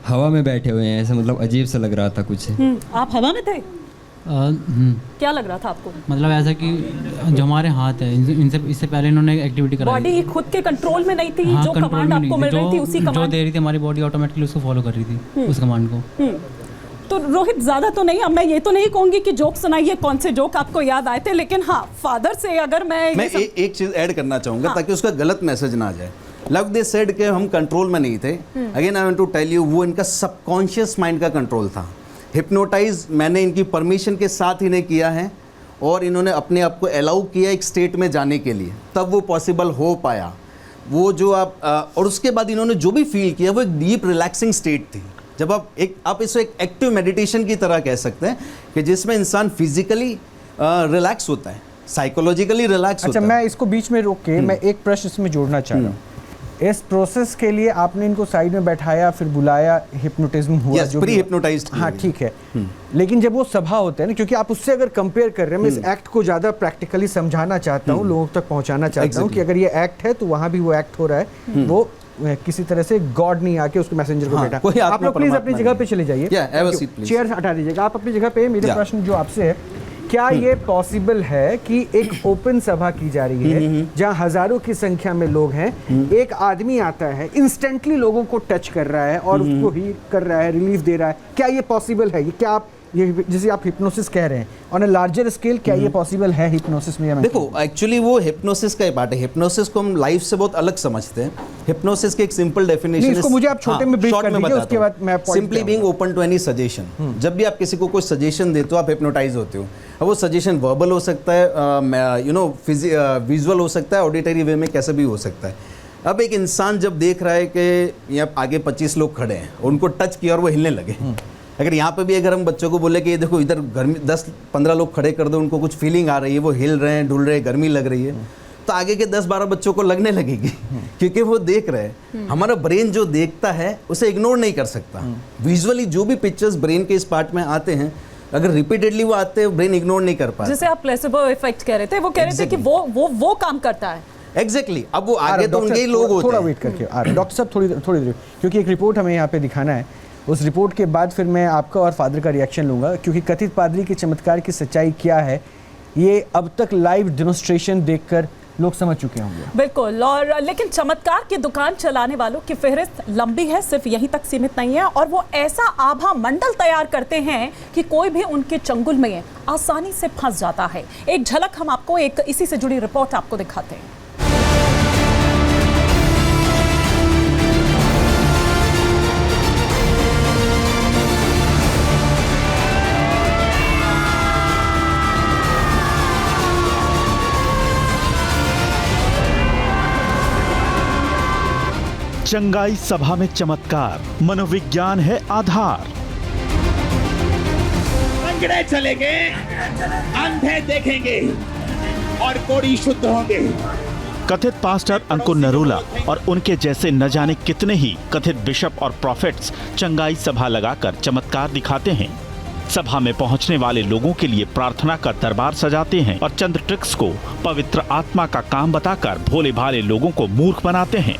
हवा में बैठे हुए हैं, ऐसा मतलब अजीब सा लग रहा था कुछ। आप हवा में थे? क्या लग रहा था आपको? मतलब ऐसा कि जो हमारे हाथ है इनसे इससे पहले इन्होंने एक्टिविटी कराई, बॉडी खुद के कंट्रोल में नहीं थी। हाँ, जो कमांड आपको मिल रही थी उसी कमांड जो दे रही थी हमारी बॉडी ऑटोमेटिकली उसको फॉलो कर रही थी, उस कमांड को। तो रोहित ज़्यादा तो नहीं, अब मैं ये तो नहीं कहूँगी कि जोक सुनाइए, कौन से जोक आपको याद आए थे, लेकिन हाँ फादर से अगर मैं एक चीज़ ऐड करना चाहूँगा ताकि उसका गलत मैसेज ना आ जाए। लाइक दे सेड के हम कंट्रोल में नहीं थे, again I want to tell you वो इनका सबकॉन्शियस माइंड का कंट्रोल था। हिप्नोटाइज मैंने इनकी परमिशन के साथ इन्हें किया है और इन्होंने अपने आप को अलाउ किया एक स्टेट में जाने के लिए, तब वो पॉसिबल हो पाया। वो जो आप और उसके बाद इन्होंने जो भी फील किया वो एक डीप रिलैक्सिंग स्टेट थी, जब आप इसे एक एक्टिव मेडिटेशन की तरह कह सकते हैं कि जिसमें इंसान फिजिकली रिलैक्स होता है, साइकोलॉजिकली रिलैक्स होता है। मैं इसको बीच में रोक के मैं एक प्रश्न इसमें जोड़ना चाह रहा हूँ। इस प्रोसेस के लिए आपने इनको साइड में बैठाया, फिर बुलाया, हिप्नोटिज्म हुआ, जो प्री हिप्नोटाइज्ड। हाँ ठीक है, लेकिन जब वो सभा होता है ना, क्योंकि आप उससे अगर कंपेयर कर रहे हैं, मैं इस एक्ट को ज़्यादा प्रैक्टिकली समझाना चाहता हूँ, लोगों तक पहुँचाना चाहता हूँ कि अगर ये एक्ट है तो वहाँ भी वो एक्ट हो रहा है, वो किसी तरह से गॉड नहीं आके उसके मैसेंजर को बैठा। आप लोग प्लीज अपनी जगह पे चले जाइए, चेयर हटा दीजिएगा, आप अपनी जगह पे। मेरा प्रश्न जो आपसे है, क्या ये पॉसिबल है कि एक ओपन सभा की जा रही है जहां हजारों की संख्या में लोग हैं, एक आदमी आता है, इंस्टेंटली लोगों को टच कर रहा है और उसको हील कर रहा है, रिलीफ दे रहा है, क्या ये पॉसिबल है? ये क्या आप ये जिसे आप हिप्नोसिस कह रहे हैं ऑन अ लार्जर स्केल, क्या ये पॉसिबल है हिप्नोसिस में? देखो एक्चुअली वो हिप्नोसिस का ही पार्ट है। हिप्नोसिस को हम लाइफ से बहुत अलग समझते हैं। हिप्नोसिस की एक सिंपल डेफिनेशन इसको मुझे आप छोटे में ब्रीफ कर दीजिए, उसके बाद मैं simply being open to any suggestion. जब भी आप किसी को कोई सजेशन देते हो आप हिप्नोटाइज होते हो। अब वो सजेशन वर्बल हो सकता है, विजुअल हो सकता है, ऑडिटरी वे में कैसे भी हो सकता है। अब एक इंसान जब देख रहा है कि यहाँ आगे 25 लोग खड़े हैं, उनको टच किया और वो हिलने लगे, अगर यहाँ पे भी अगर हम बच्चों को बोले कि ये देखो इधर गर्मी 10-15 लोग खड़े कर दो, उनको कुछ फीलिंग आ रही है, वो हिल रहे हैं, डुल रहे हैं, गर्मी लग रही है, तो आगे के 10-12 बच्चों को लगने लगेगी क्योंकि वो देख रहे हैं। हमारा ब्रेन जो देखता है उसे इग्नोर नहीं कर सकता। विजुअली जो भी पिक्चर्स ब्रेन के इस पार्ट में आते हैं, अगर रिपीटेडली वो आते हैं, ब्रेन इग्नोर नहीं कर पाता। जैसे आप प्लेसिबो इफेक्ट कह रहे थे, वो कह रहे थे कि वो काम करता है। एग्जैक्टली। अब वो आगे तो उनके ही लोग होते हैं। थोड़ा वेट करके आ रहे डॉक्टर साहब, थोड़ी देर, क्योंकि एक रिपोर्ट हमें यहाँ पे दिखाना है। उस रिपोर्ट के बाद फिर मैं आपका और फादर का रिएक्शन लूँगा, क्योंकि कथित पादरी के चमत्कार की सच्चाई क्या है ये अब तक लाइव डेमोन्स्ट्रेशन देखकर लोग समझ चुके होंगे। बिल्कुल। और लेकिन चमत्कार की दुकान चलाने वालों की फहरिस्त लंबी है, सिर्फ यहीं तक सीमित नहीं है, और वो ऐसा आभा मंडल तैयार करते हैं कि कोई भी उनके चंगुल में आसानी से फंस जाता है। एक झलक हम आपको एक इसी से जुड़ी रिपोर्ट आपको दिखाते हैं। चंगाई सभा में चमत्कार, मनोविज्ञान है आधार। अंगड़े चलेंगे, अंधे देखेंगे और कोढ़ी शुद्ध होंगे। कथित पास्टर अंकुर नरूला और उनके जैसे न जाने कितने ही कथित बिशप और प्रॉफिट्स चंगाई सभा लगाकर चमत्कार दिखाते हैं। सभा में पहुंचने वाले लोगों के लिए प्रार्थना का दरबार सजाते हैं और चंद ट्रिक्स को पवित्र आत्मा का काम बताकर भोले भाले लोगों को मूर्ख बनाते हैं।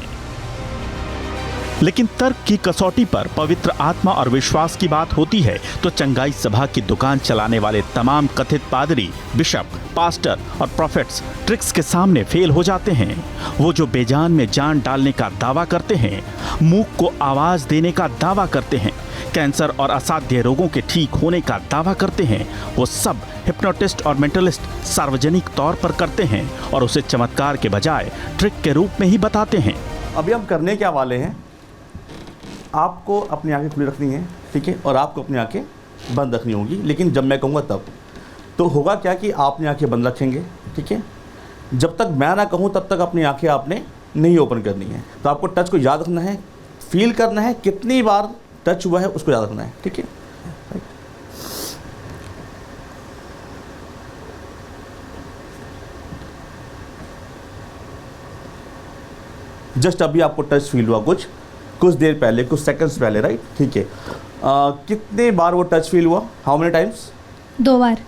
लेकिन तर्क की कसौटी पर पवित्र आत्मा और विश्वास की बात होती है तो चंगाई सभा की दुकान चलाने वाले तमाम कथित पादरी, बिशप, पास्टर और प्रॉफिट्स ट्रिक्स के सामने फेल हो जाते हैं। वो जो बेजान में जान डालने का दावा करते हैं, मूक को आवाज देने का दावा करते हैं, कैंसर और असाध्य रोगों के ठीक होने का दावा करते हैं, वो सब हिप्नोटिस्ट और मेंटलिस्ट सार्वजनिक तौर पर करते हैं और उसे चमत्कार के बजाय ट्रिक के रूप में ही बताते हैं। अभी हम करने क्या वाले हैं, आपको अपनी आंखें खुली रखनी है, ठीक है, और आपको अपनी आंखें बंद रखनी होगी, लेकिन जब मैं कहूँगा तब। तो होगा क्या कि आपने आंखें बंद रखेंगे, ठीक है, जब तक मैं ना कहूँ तब तक अपनी आंखें आपने नहीं ओपन करनी है। तो आपको टच को याद रखना है, फील करना है, कितनी बार टच हुआ है उसको याद रखना है, ठीक है। जस्ट अभी आपको टच फील हुआ कुछ देर पहले, कुछ सेकंड्स पहले, राइट, ठीक है। कितने बार वो टच फील हुआ, हाउ मेनी टाइम्स? 2 बार।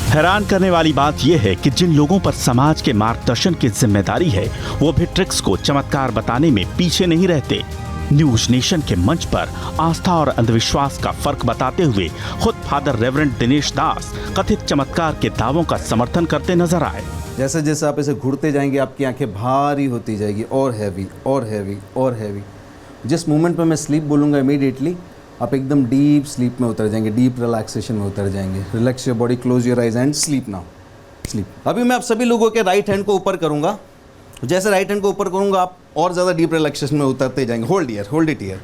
हैरान करने वाली बात यह है कि जिन लोगों पर समाज के मार्गदर्शन की जिम्मेदारी है, वो भी ट्रिक्स को चमत्कार बताने में पीछे नहीं रहते। न्यूज नेशन के मंच पर आस्था और अंधविश्वास का फर्क बताते हुए खुद फादर रेवरेंड दिनेश दास कथित चमत्कार के दावों का समर्थन करते नजर आए। जैसे जैसे आप इसे घुड़ते जाएंगे, आपकी आंखें भारी होती जाएगी, और हैवी और हैवी और हैवी। जिस मोमेंट पे मैं स्लीप बोलूँगा, इमीडिएटली आप एकदम डीप स्लीप में उतर जाएंगे, डीप रिलैक्सेशन में उतर जाएंगे। Relax your body, close your eyes and sleep now, sleep. अभी मैं आप सभी लोगों के राइट हैंड को ऊपर करूँगा, जैसे राइट हैंड को ऊपर करूँगा आप और ज़्यादा डीप रिलैक्सेशन में उतरते जाएंगे। Hold it here.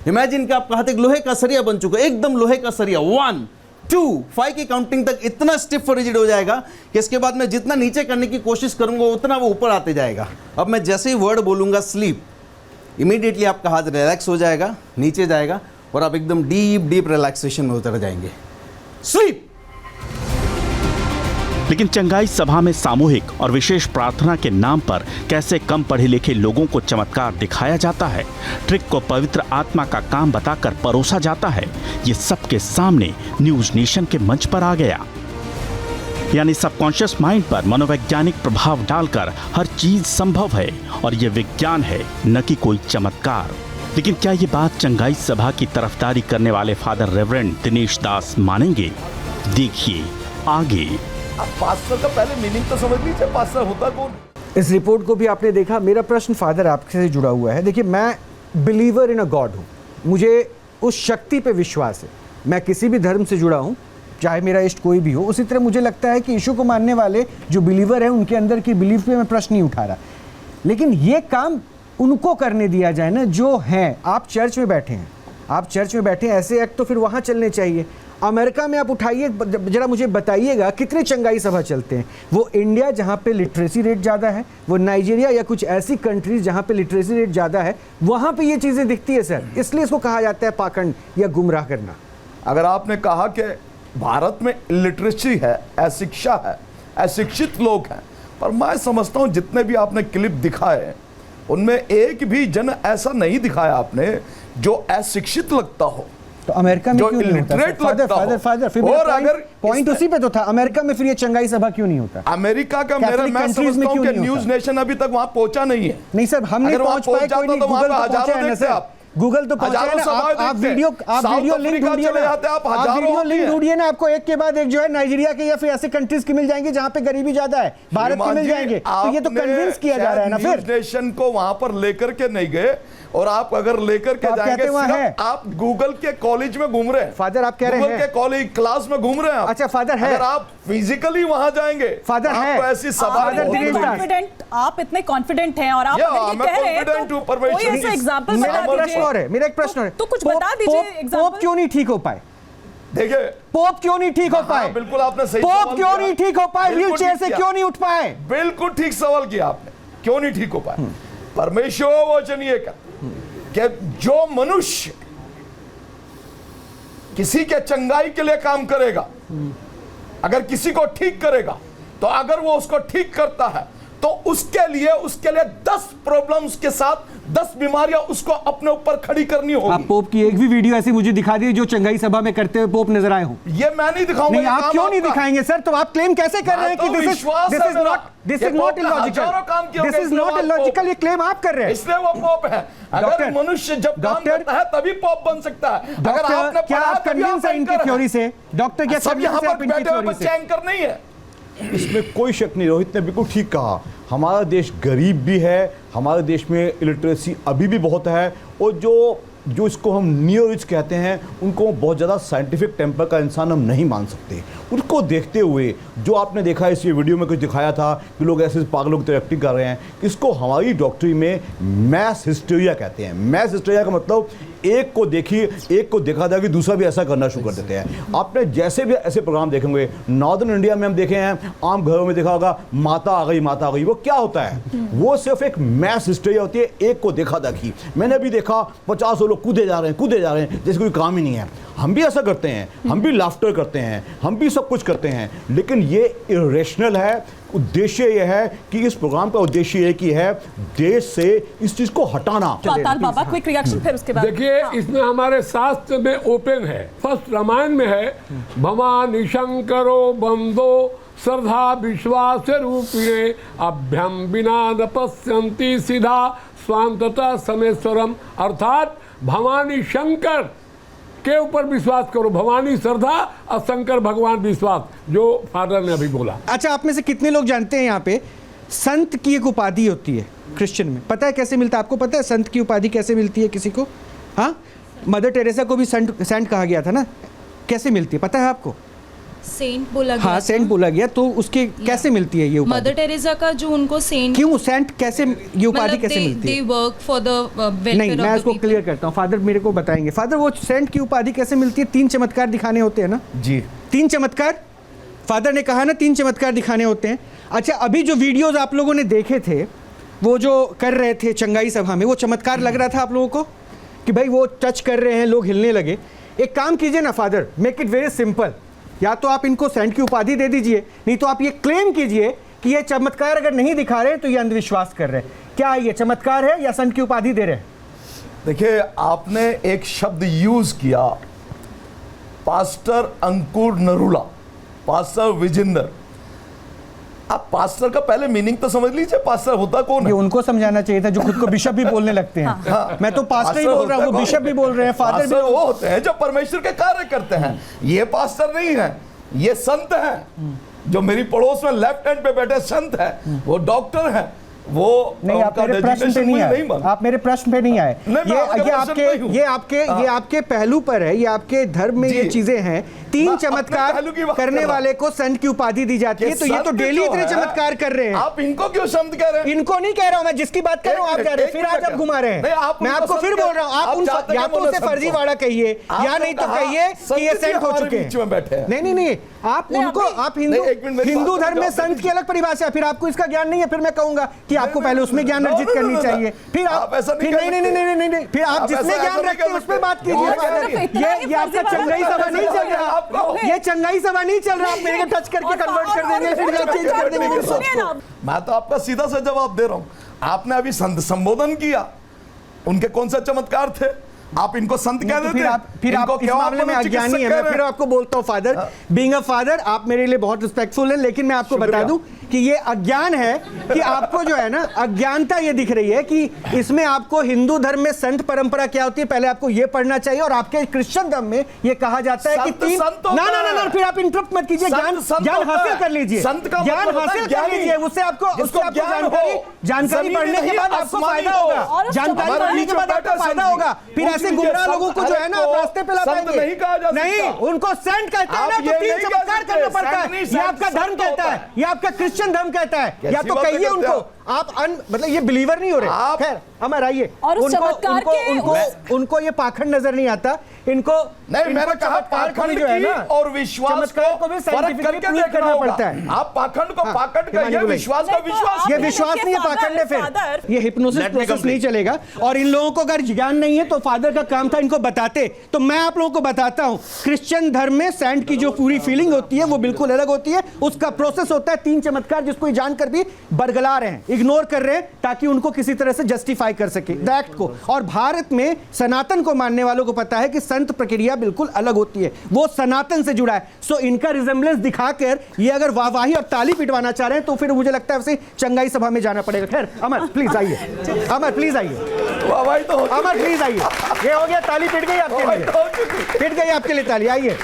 इमेजिन कि आपका हाथ एक लोहे का सरिया बन चुका है, एकदम लोहे का सरिया। 1 2 5 की काउंटिंग तक इतना स्टिफ और रिजिड हो जाएगा कि इसके बाद मैं जितना नीचे करने की कोशिश करूँगा उतना वो ऊपर आते जाएगा। अब मैं जैसे ही वर्ड बोलूँगा स्लीप, इमीडिएटली आपका हाथ रिलैक्स हो जाएगा, नीचे जाएगा और आप एकदम डीप रिलैक्सेशन में उतर जाएंगे। स्लीप। लेकिन चंगाई सभा में सामूहिक और विशेष प्रार्थना के नाम पर कैसे कम पढ़े लिखे लोगों को चमत्कार दिखाया जाता है, ट्रिक को पवित्र आत्मा का काम बताकर परोसा जाता है, ये सबके सामने न्यूज नेशन के मंच पर आ गया। यानी सबकॉन्शियस माइंड पर मनोवैज्ञानिक प्रभाव डालकर हर चीज संभव है और ये विज्ञान है, न कि कोई चमत्कार। लेकिन क्या ये बात चंगाई सभा की तरफदारी करने वाले फादर रेवरेंड दिनेश दास मानेंगे? देखिए आगे। अब पास्टर का पहले मीनिंग तो समझ लीजिए, पास्टर होता कौन? इस रिपोर्ट को भी आपने देखा। मेरा प्रश्न फादर आपसे जुड़ा हुआ है। देखिए, मैं बिलीवर इन अ गॉड हूँ, मुझे उस शक्ति पे विश्वास है। मैं किसी भी धर्म से जुड़ा हूँ, चाहे मेरा इष्ट कोई भी हो। उसी तरह मुझे लगता है कि यीशु को मानने वाले जो बिलीवर हैं, उनके अंदर की बिलीफ पे मैं प्रश्न नहीं उठा रहा, लेकिन ये काम उनको करने दिया जाए ना जो हैं। आप चर्च में बैठे हैं, ऐसे एक्ट तो फिर वहाँ चलने चाहिए। अमेरिका में आप उठाइए, जरा मुझे बताइएगा कितने चंगाई सभा चलते हैं। वो इंडिया जहाँ पे लिटरेसी रेट ज़्यादा है, वो नाइजीरिया या कुछ ऐसी कंट्रीज जहाँ पे लिटरेसी रेट ज़्यादा है, वहाँ पे ये चीज़ें दिखती है सर। इसलिए इसको कहा जाता है पाखंड या गुमराह करना। अगर आपने कहा कि भारत में लिटरेसी है, अशिक्षा है, अशिक्षित लोग हैं, पर मैं समझता हूँ जितने भी आपने क्लिप दिखाए उनमें एक भी जन ऐसा नहीं दिखाया आपने जो अशिक्षित लगता हो। तो अमेरिका में क्यों नहीं होता? फादर फिर और अगर पॉइंट उसी पे तो था, अमेरिका में फिर ये चंगाई सभा क्यों नहीं होता? अमेरिका का मेरा मैं समझता हूं कि न्यूज नेशन अभी तक वहां पहुंचा नहीं है। नहीं सर, हम नहीं पहुंच पाए, कोई नहीं, गूगल तो पहुंचा है ना सर, गूगल तो पहुंचा है ना। आप वीडियो लिंक ढूंढिए ना, आप वीडियो लिंक ढूंढिए ना, आपको एक के बाद एक जो है नाइजीरिया के या फिर ऐसे कंट्रीज की मिल जाएंगी जहां पे गरीबी ज्यादा है, भारत के मिल जाएंगे। तो ये तो कन्विंस किया जा रहा है ना। फिर न्यूज नेशन को वहां पर लेकर के नहीं गए, और आप अगर लेकर के जाएंगे, सिर्फ आप गूगल के कॉलेज में घूम रहे हैं फादर, आप कह रहे हैं गूगल के कॉलेज क्लास में घूम रहे हैं। अच्छा फादर है, अगर आप फिजिकली वहां जाएंगे फादर है, ऐसी सभा आप इतने कॉन्फिडेंट हैं और आप कह रहे हैं तो कोई ऐसा एग्जांपल मेरा एक प्रश्न है, तो कुछ बता दीजिए एग्जांपल। पोप क्यों नहीं ठीक हो पाए? देखिए, पोप क्यों नहीं ठीक हो पाए? बिल्कुल आपने सही पोप क्यों नहीं ठीक हो पाए? व्हील चेयर से क्यों नहीं उठ पाए? बिल्कुल ठीक सवाल किया आपने, क्यों नहीं ठीक हो पाए? परमेश्वर वचन ये कहता कि जो मनुष्य किसी के चंगाई के लिए काम करेगा, अगर किसी को ठीक करेगा, तो अगर वो उसको ठीक करता है तो उसके लिए 10 प्रॉब्लम्स के साथ 10 बीमारियां उसको अपने ऊपर खड़ी करनी होगी। आप पोप की एक भी वीडियो ऐसी मुझे दिखा दी जो चंगाई सभा में करते हुए पोप नजर आए हो? ये मैं नहीं दिखाऊंगा। नहीं, आप क्यों नहीं दिखाएंगे सर? तो आप क्लेम कैसे कर रहे हैं कि दिस इज नॉट इलॉजिकल? ये क्लेम आप कर रहे हैं, इसलिए वो पोप है। अगर मनुष्य जब काम करता है तभी पोप बन सकता है। अगर आपने क्या आप कन्विंस हैं इनकी थ्योरी से? डॉक्टर क्या सब यहां पर बैठे हुए बच्चे एंकर नहीं है? इसमें कोई शक नहीं, रोहित ने बिल्कुल ठीक कहा। हमारा देश गरीब भी है, हमारे देश में इलिटरेसी अभी भी बहुत है, और जो जो इसको हम नियोरिच कहते हैं, उनको बहुत ज़्यादा साइंटिफिक टेम्पर का इंसान हम नहीं मान सकते। उसको देखते हुए जो आपने देखा इस वीडियो में कुछ दिखाया था कि लोग ऐसे पागलों की तरह एक्टिंग कर रहे हैं, इसको हमारी डॉक्टरी में मैस हिस्टीरिया कहते हैं। मैस हिस्टीरिया का मतलब एक को देखा था कि दूसरा भी ऐसा करना शुरू कर देते हैं। आपने जैसे भी ऐसे प्रोग्राम देखेंगे, नॉर्दर्न इंडिया में हम देखे हैं, आम घरों में देखा होगा, माता आ गई माता आ गई। वो क्या होता है? वो सिर्फ एक मैस हिस्टीरिया होती है, एक को देखा देखी। मैंने भी देखा 50 लोग कूदे जा रहे हैं जैसे कोई काम ही नहीं है। हम भी ऐसा करते हैं, हम भी लाफ्टर करते हैं, हम भी सब कुछ करते हैं, लेकिन ये इरेशनल है। उद्देश्य ये है कि इस प्रोग्राम का उद्देश्य एक ही है, देश से इस चीज को हटाना। बाबा क्विक रिएक्शन फिर उसके बाद। देखिए, इसमें हमारे शास्त्र में ओपन है। फर्स्ट रामायण में है, भवानी शंकरो बंदो श्रद्धा विश्वास रूपिणे अभ्यम बिना न पश्यन्ति सिधा स्वांतता समेश्वरम। अर्थात भवानी शंकर के ऊपर विश्वास करो, भवानी श्रद्धा और शंकर भगवान विश्वास, जो फादर ने अभी बोला। अच्छा, आप में से कितने लोग जानते हैं यहाँ पे संत की एक उपाधि होती है क्रिश्चियन में? पता है कैसे मिलता है? आपको पता है संत की उपाधि कैसे मिलती है किसी को? हाँ, मदर टेरेसा को भी सेंट कहा गया था ना, कैसे मिलती है पता है आपको? सेंट बोला गया। हाँ, सेंट बोला गया। तो उसके कैसे मिलती है ये उपाधि? मदर टेरेसा का जो उनको सेंट, क्यों सेंट कैसे, ये उपाधि कैसे मिलती है? They work for the welfare. नहीं, मैं इसको क्लियर करता हूँ, फादर मेरे को बताएंगे। फादर, वो सेंट की उपाधि कैसे मिलती है? 3 चमत्कार दिखाने होते हैं ना जी? 3 चमत्कार फादर ने कहा ना, 3 चमत्कार दिखाने होते हैं। अच्छा, अभी जो वीडियोज आप लोगों ने देखे थे, वो जो कर रहे थे चंगाई सभा में, वो चमत्कार लग रहा था आप लोगों को कि भाई वो टच कर रहे हैं, लोग हिलने लगे? एक काम कीजिए ना father, make it very simple. या तो आप इनको सेंट की उपाधि दे दीजिए, नहीं तो आप ये क्लेम कीजिए कि ये चमत्कार अगर नहीं दिखा रहे तो ये अंधविश्वास कर रहे हैं। क्या ये चमत्कार है या संत की उपाधि दे रहे हैं? देखिए, आपने एक शब्द यूज किया, पास्टर अंकुर नरूला, पास्टर विजेंद्र। आप पास्टर का पहले मीनिंग तो समझ लीजिए, पास्टर होता कौन है? ये उनको समझाना चाहिए था जो खुद को बिशप भी बोलने लगते हैं। हाँ। मैं तो पास्टर ही बोल रहा हूँ, वो बिशप भी बोल रहे हैं, फादर भी। वो होते हैं जो परमेश्वर के कार्य करते हैं। ये पास्टर नहीं है, ये संत हैं। जो मेरी पड़ोस में लेफ्ट हैंड पे बैठे संत हैं, वो डॉक्टर हैं। वो नहीं, आप मेरे प्रश्न पे नहीं आए, आप मेरे प्रश्न पे नहीं आए। ये आपके पहलू पर है, ये आपके धर्म में ये चीजें हैं। 3 चमत्कार करने वाले को संत की उपाधि दी जाती है, तो ये तो डेली इतने चमत्कार कर रहे हैं। आप इनको क्यों संत कह रहे हैं? इनको नहीं कह रहा हूं मैं, जिसकी बात कर रहा हूं आप जा रहे हैं, फिर आज आप घुमा रहे हैं। मैं आपको फिर बोल रहा हूं, आप या तो उसे फर्जीवाड़ा कहिए या नहीं तो कहिए कि ये सेंट हो चुके हैं। नहीं, आप उनको, आप हिंदू धर्म में संत की अलग परिभाषा है, फिर आपको इसका ज्ञान नहीं है, फिर मैं कहूंगा कि आपको पहले उसमें ज्ञान अर्जित करनी चाहिए, फिर आप ऐसा नहीं, फिर आप जिसमें ज्ञान रखते हैं उस पर बात कीजिए। ये आपका चंगाई सभा नहीं चल रहा, ये चंगाई सभा नहीं चल रहा। आप मेरे को टच करके कन्वर्ट कर देंगे, फिर चेंज कर देंगे। मैं तो आपका सीधा सा जवाब दे रहा हूं। आपने अभी संत संबोधन किया, उनके कौन सा चमत्कार थे? आप इनको संत कह देते हैं? फिर आप इस मामले में अज्ञानी है। मैं फिर आपको बोलता हूँ फादर, बीइंग अ फादर आप मेरे लिए बहुत रिस्पेक्टफुल हैं, लेकिन मैं आपको बता दूं कि ये अज्ञान है कि आपको जो है ना, अज्ञानता ये दिख रही है कि इसमें आपको हिंदू धर्म में संत परंपरा क्या होती है पहले आपको ये पढ़ना चाहिए, और आपके क्रिश्चियन धर्म में ये कहा जाता है कि 3 ना, फिर आप इंटरप्ट मत कीजिए, ज्ञान हासिल कर लीजिए, ज्ञान हासिल कर लीजिए, उससे आपको जानकारी पढ़ने के बाद आपको फायदा होगा, जानकारी पढ़ने के बाद आपको फायदा होगा। फिर ऐसे गुमराह लोगों को जो है ना आप रास्ते पे ला पाएंगे। नहीं, उनको सेंट कहते हैं ना, तो 3 चमत्कार करना पड़ता है। ये आपका धर्म कहता है, ये आपका क्रिश्चियन धर्म कहता है। या तो कहिए उनको, आप मतलब ये बिलीवर नहीं हो रहे। खैर हमारा आइए, उनको ये पाखंड नजर नहीं आता इनको। नहीं, मैंने कहा पाखंड जो है ना और विश्वास को भी फर्क करके देखना पड़ता है। आप पाखंड को पाखंड कहिए, विश्वास को विश्वास। ये विश्वास नहीं है, पाखंड है। फिर ये हिप्नोसिस प्रोसेस नहीं चलेगा। और इन लोगों को अगर ज्ञान नहीं है तो फादर का काम था इनको बताते। तो मैं आप लोगों को बताता हूं, क्रिश्चियन धर्म में सेंट की जो पूरी फीलिंग होती है वो बिल्कुल अलग होती है। उसका प्रोसेस होता है 3 चमत्कार, जिसको जानकर भी बरगला रहे हैं, इग्नोर कर रहे हैं, ताकि उनको किसी तरह से जस्टिफाई कर सके एक्ट को। और भारत में सनातन को मानने वालों को पता है कि संत प्रक्रिया बिल्कुल अलग होती है, वो सनातन से जुड़ा है। सो इनका रिजेम्बलेंस दिखाकर ये अगर वाहवाही और ताली पिटवाना चाह रहे हैं तो फिर मुझे लगता है वैसे चंगाई सभा में जाना पड़ेगा। खैर अमर प्लीज आइए, अमर प्लीज आइए, अमर प्लीज आइए। ये हो गया, ताली पिट गई आपके लिए, पिट गई आपके लिए ताली। आइए,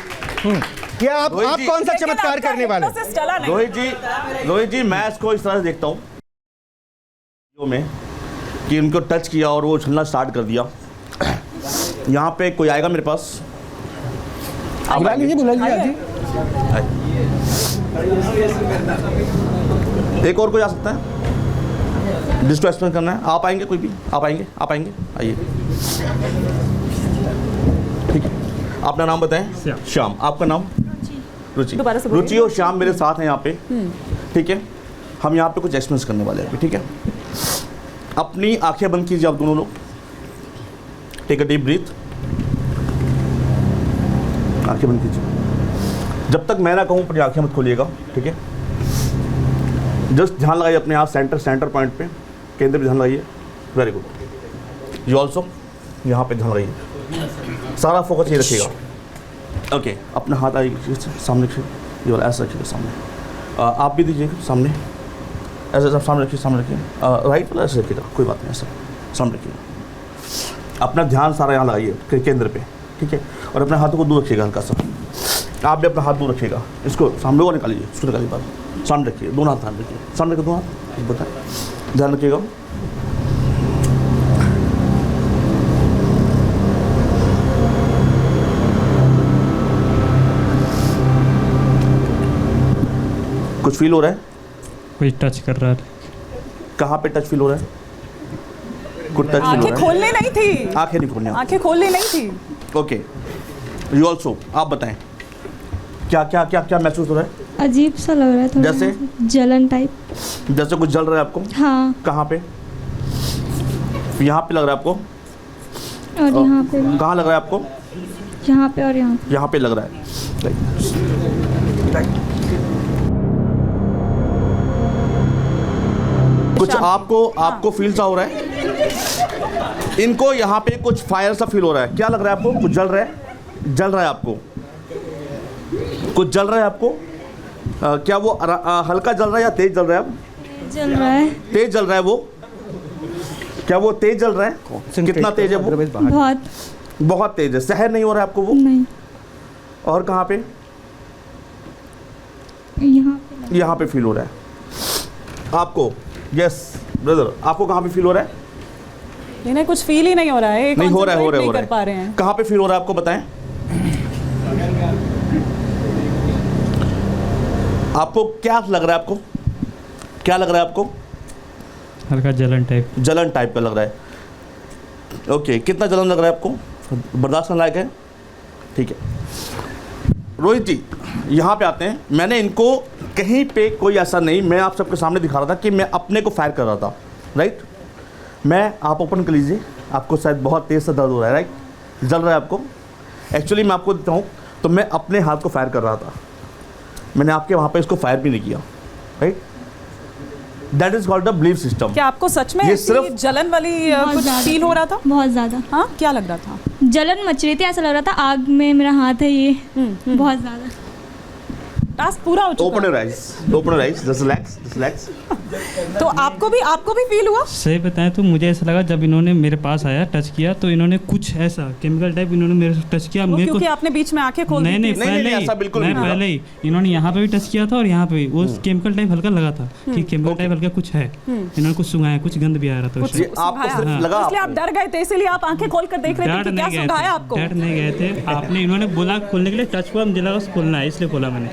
क्या आप कौन सा चमत्कार करने वाले? रोहित जी मैं इसको इस तरह से देखता हूँ में कि उनको टच किया और वो उछलना स्टार्ट कर दिया। यहाँ पे कोई आएगा मेरे पास? बुला लीजिए जी। एक और कोई आ सकता है जिसको एक्सप्लेन करना है? आप आएंगे? कोई भी आप आएंगे? आइए। ठीक है, अपना नाम बताएं। श्याम। आपका नाम? रुचि। रुचि और श्याम मेरे साथ हैं यहाँ पे, ठीक है। हम यहाँ पे कुछ एक्सपीरियंस करने वाले हैं, ठीक है। अपनी आंखें बंद कीजिए आप दोनों लोग। Take a deep breath. आंखें बंद कीजिए। जब तक मैं ना कहूँ अपनी आंखें मत खोलिएगा, ठीक है। जस्ट ध्यान लगाइए अपने आप सेंटर पॉइंट पे, केंद्र पे ध्यान लगाइए। Very good. यू ऑल्सो यहाँ पे ध्यान लगाइए, सारा फोकस ये रखिएगा। ओके, अपना हाथ आइए सामने रखिए, ये वाला ऐसा रखिएगा सामने। आप भी दीजिएगा सामने, ऐसा सामने रखिए। राइट वाला ऐसे रखिएगा, कोई बात नहीं, ऐसा सामने रखिएगा। अपना ध्यान सारा यहाँ लगाइए केंद्र पे, ठीक है। और अपने हाथों को दूर रखिएगा हल्का सा। आप भी अपना हाथ दूर रखिएगा, इसको सामने को निकालिए, इसको निकालिए बाहर, सामने रखिए, दोनों हाथ सामने रखिए, सामने रखिए दोनों हाथ, बताएं, ध्यान रखिएगा। कुछ फील हो रहा है? कोई टच कर रहा है? कहाँ पे टच फील हो रहा है? कुछ टच फील हो रहा है? आंखें खोलने नहीं थी, आंखें नहीं खोलनी, आंखें खोलने नहीं थी। ओके, यू ऑल्सो, आप बताएं क्या क्या क्या क्या महसूस हो रहा है? अजीब सा लग रहा है थोड़ा, जैसे जलन टाइप, जैसे कुछ जल रहा है आपको? हाँ। कहाँ पे? यहाँ पे लग रहा है आपको? और यहाँ पे भी। कहाँ लग रहा है आपको? यहाँ पे और यहाँ पे। यहाँ पे लग रहा है। कुछ आपको फील सा हो रहा है? इनको यहाँ पे कुछ फायर सा फील हो रहा है। क्या लग रहा है आपको? कुछ जल रहा है? जल रहा है आपको? कुछ जल रहा है आपको? क्या वो हल्का जल रहा है या तेज जल रहा है? जल रहा है। तेज जल रहा है वो? क्या वो तेज जल रहा है? कितना तेज है वो? बहुत तेज है। सहन नहीं हो रहा है आपको वो? नहीं। और कहाँ पे? यहाँ पे फील हो रहा है आपको? यस ब्रदर, आपको कहाँ पे फील हो रहा है? इन्हें कुछ फील ही नहीं हो रहा है, नहीं हो रहा है, नहीं कर पा रहे हैं। कहाँ पे फील हो रहा है आपको बताएं? आपको क्या लग रहा है? आपको क्या लग रहा है? आपको हल्का जलन टाइप का लग रहा है। ओके, कितना जलन लग रहा है आपको? बर्दाश्त करने लायक है? ठीक है। रोहित जी यहाँ पे आते हैं। मैंने इनको कहीं पे कोई ऐसा नहीं, मैं आप सबके सामने दिखा रहा था कि मैं अपने को फायर कर रहा था, राइट। मैं, आप ओपन कर लीजिए, आपको शायद बहुत तेज़ से दर्द हो रहा है, राइट, जल रहा है आपको। एक्चुअली मैं आपको देता हूँ, तो मैं अपने हाथ को फायर कर रहा था, मैंने आपके वहाँ पे इसको फायर भी नहीं किया, right. That is called the belief system. क्या आपको सच में ये ऐसी सिर्फ जलन वाली कुछ फील हो रहा था? बहुत ज़्यादा। हाँ, क्या लग रहा था? जलन मच रही थी, ऐसा लग रहा था आग में मेरा हाथ है ये, बहुत ज़्यादा। टास्क पूरा हो चुका। Open your eyes, just relax. तो आपको भी फील हुआ? सही बताएं तो मुझे ऐसा लगा जब इन्होंने मेरे पास आया, टच किया, तो इन्होंने कुछ ऐसा केमिकल टाइप इन्होंने मेरे से टच किया। मेरे क्योंकि आपने बीच में आंखें खोल दी थी। नहीं, ऐसा बिल्कुल नहीं। पहले ही इन्होंने यहाँ पे भी टच किया था और यहाँ पे भी वो केमिकल टाइप हल्का लगा था कि केमिकल टाइप हल्का कुछ है। इन्होंने कुछ सुंघाया, कुछ गंद भी आ रहा था। इसलिए आप डर गए थे, इसीलिए आप आंखें खोल कर देख रहे थे कि क्या सुंघाया आपको? डर नहीं गए थे, आपने इन्होंने बोला खोलने के लिए, टच हुआ, मुझे लगा खोलना है, इसलिए खोला मैंने।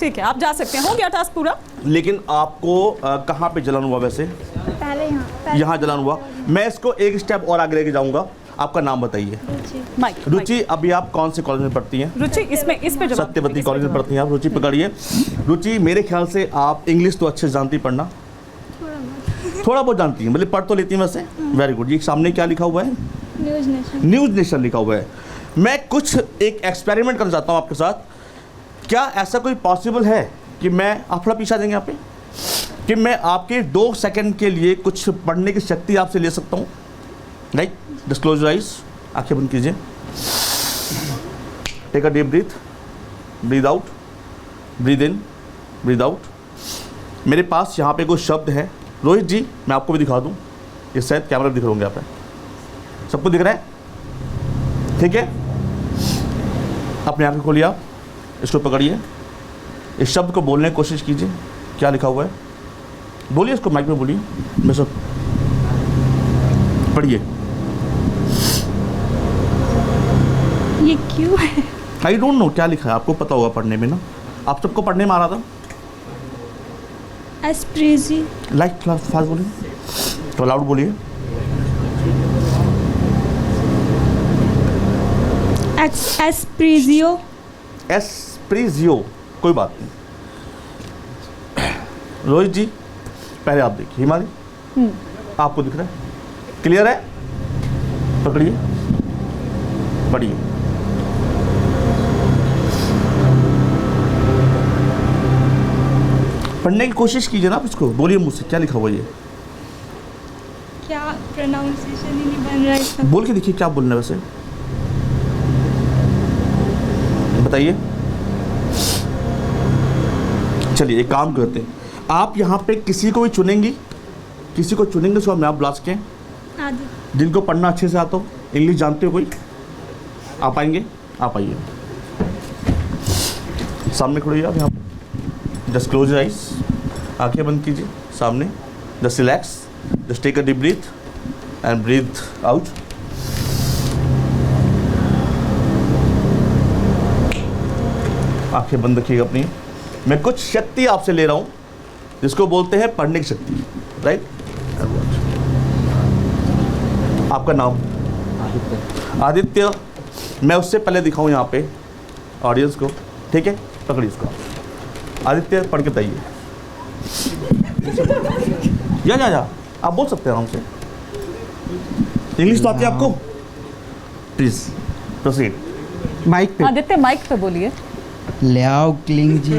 ठीक है, आप जा सकते हैं। हो गया टास्क पूरा। लेकिन आपको कहाँ पे जलन हुआ? वैसे पहले यहाँ जलन हुआ। मैं इसको एक स्टेप और आगे लेके जाऊंगा। आपका नाम बताइए। रुचि, अभी आप कौन से कॉलेज में पढ़ती हैं? रुचि, इस पे सत्यवती कॉलेज में पढ़ती हैं आप। रुचि पकड़िए। रुचि, मेरे ख्याल से आप इंग्लिश तो अच्छे जानती, पढ़ना थोड़ा बहुत जानती हैं, मतलब पढ़ तो लेती हैं वैसे। Very good. ये सामने क्या लिखा हुआ है? न्यूज़ नेशन लिखा हुआ है। मैं कुछ एक एक्सपेरिमेंट करना चाहता हूँ आपके साथ। क्या ऐसा कोई पॉसिबल है कि मैं, आप थोड़ा पीछा देंगे यहाँ पे, कि मैं आपके 2 सेकंड के लिए कुछ पढ़ने की शक्ति आपसे ले सकता हूँ? Right, just close your eyes, आंखें बंद कीजिए। Take a deep breath, breathe out, breathe in, breathe out. मेरे पास यहाँ पे कोई शब्द है। रोहित जी, मैं आपको भी दिखा दूँ, ये शायद कैमरा दिख रहे होंगे आप, सबको दिख रहा है? ठीक है, अपने आंखें खोलिए, आप इसको पकड़िए, इस शब्द को बोलने की कोशिश कीजिए। क्या लिखा हुआ है? बोलिए, इसको माइक में बोलिए। मैं सब पढ़िए। ये क्यों है? आई डोंट नो क्या लिखा है, आपको पता होगा पढ़ने में ना, आप सबको पढ़ने में आ रहा था। एस्प्रेजी। लाइक फास्ट बोलिए, तो लाउड बोलिए। एस्प्रेजियो। एस्प्रेजियो, कोई बात नहीं। रोहित जी पहले आप देखिए, हिमाली आपको दिख रहा है, क्लियर है? पकड़िए, पढ़िए। पढ़ने की कोशिश कीजिए ना आप इसको, बोलिए मुझसे क्या लिखा हुआ ये। क्या प्रोनाउंसिएशन ही नहीं बन रहा है इसका। बोल के देखिए क्या बोलना है वैसे, बताइए। चलिए एक काम करते हैं, आप यहाँ पे किसी को भी चुनेंगी, किसी को चुनेंगे सो हम आप बुला सकें, जिनको पढ़ना अच्छे से आता हो, इंग्लिश जानते हो कोई, आप आएंगे? आप आइए, सामने खड़े आप यहाँ पे, जस्ट क्लोज योर आइज, आंखें बंद कीजिए, सामने, just relax, just take a deep breath and breathe out. आंखें बंद रखिएगा अपनी। मैं कुछ शक्ति आपसे ले रहा हूँ जिसको बोलते हैं पढ़ने की शक्ति, राइट? आपका नाम? आदित्य। मैं उससे पहले दिखाऊं यहाँ पे ऑडियंस को, ठीक है? पकड़िए इसको। आदित्य पढ़ के बताइए। या आप बोल सकते हैं आराम से, इंग्लिश तो आती है आपको? Please proceed. माइक पे। आदित्य माइक पे बोलिए। लियाओ क्लिंग जी।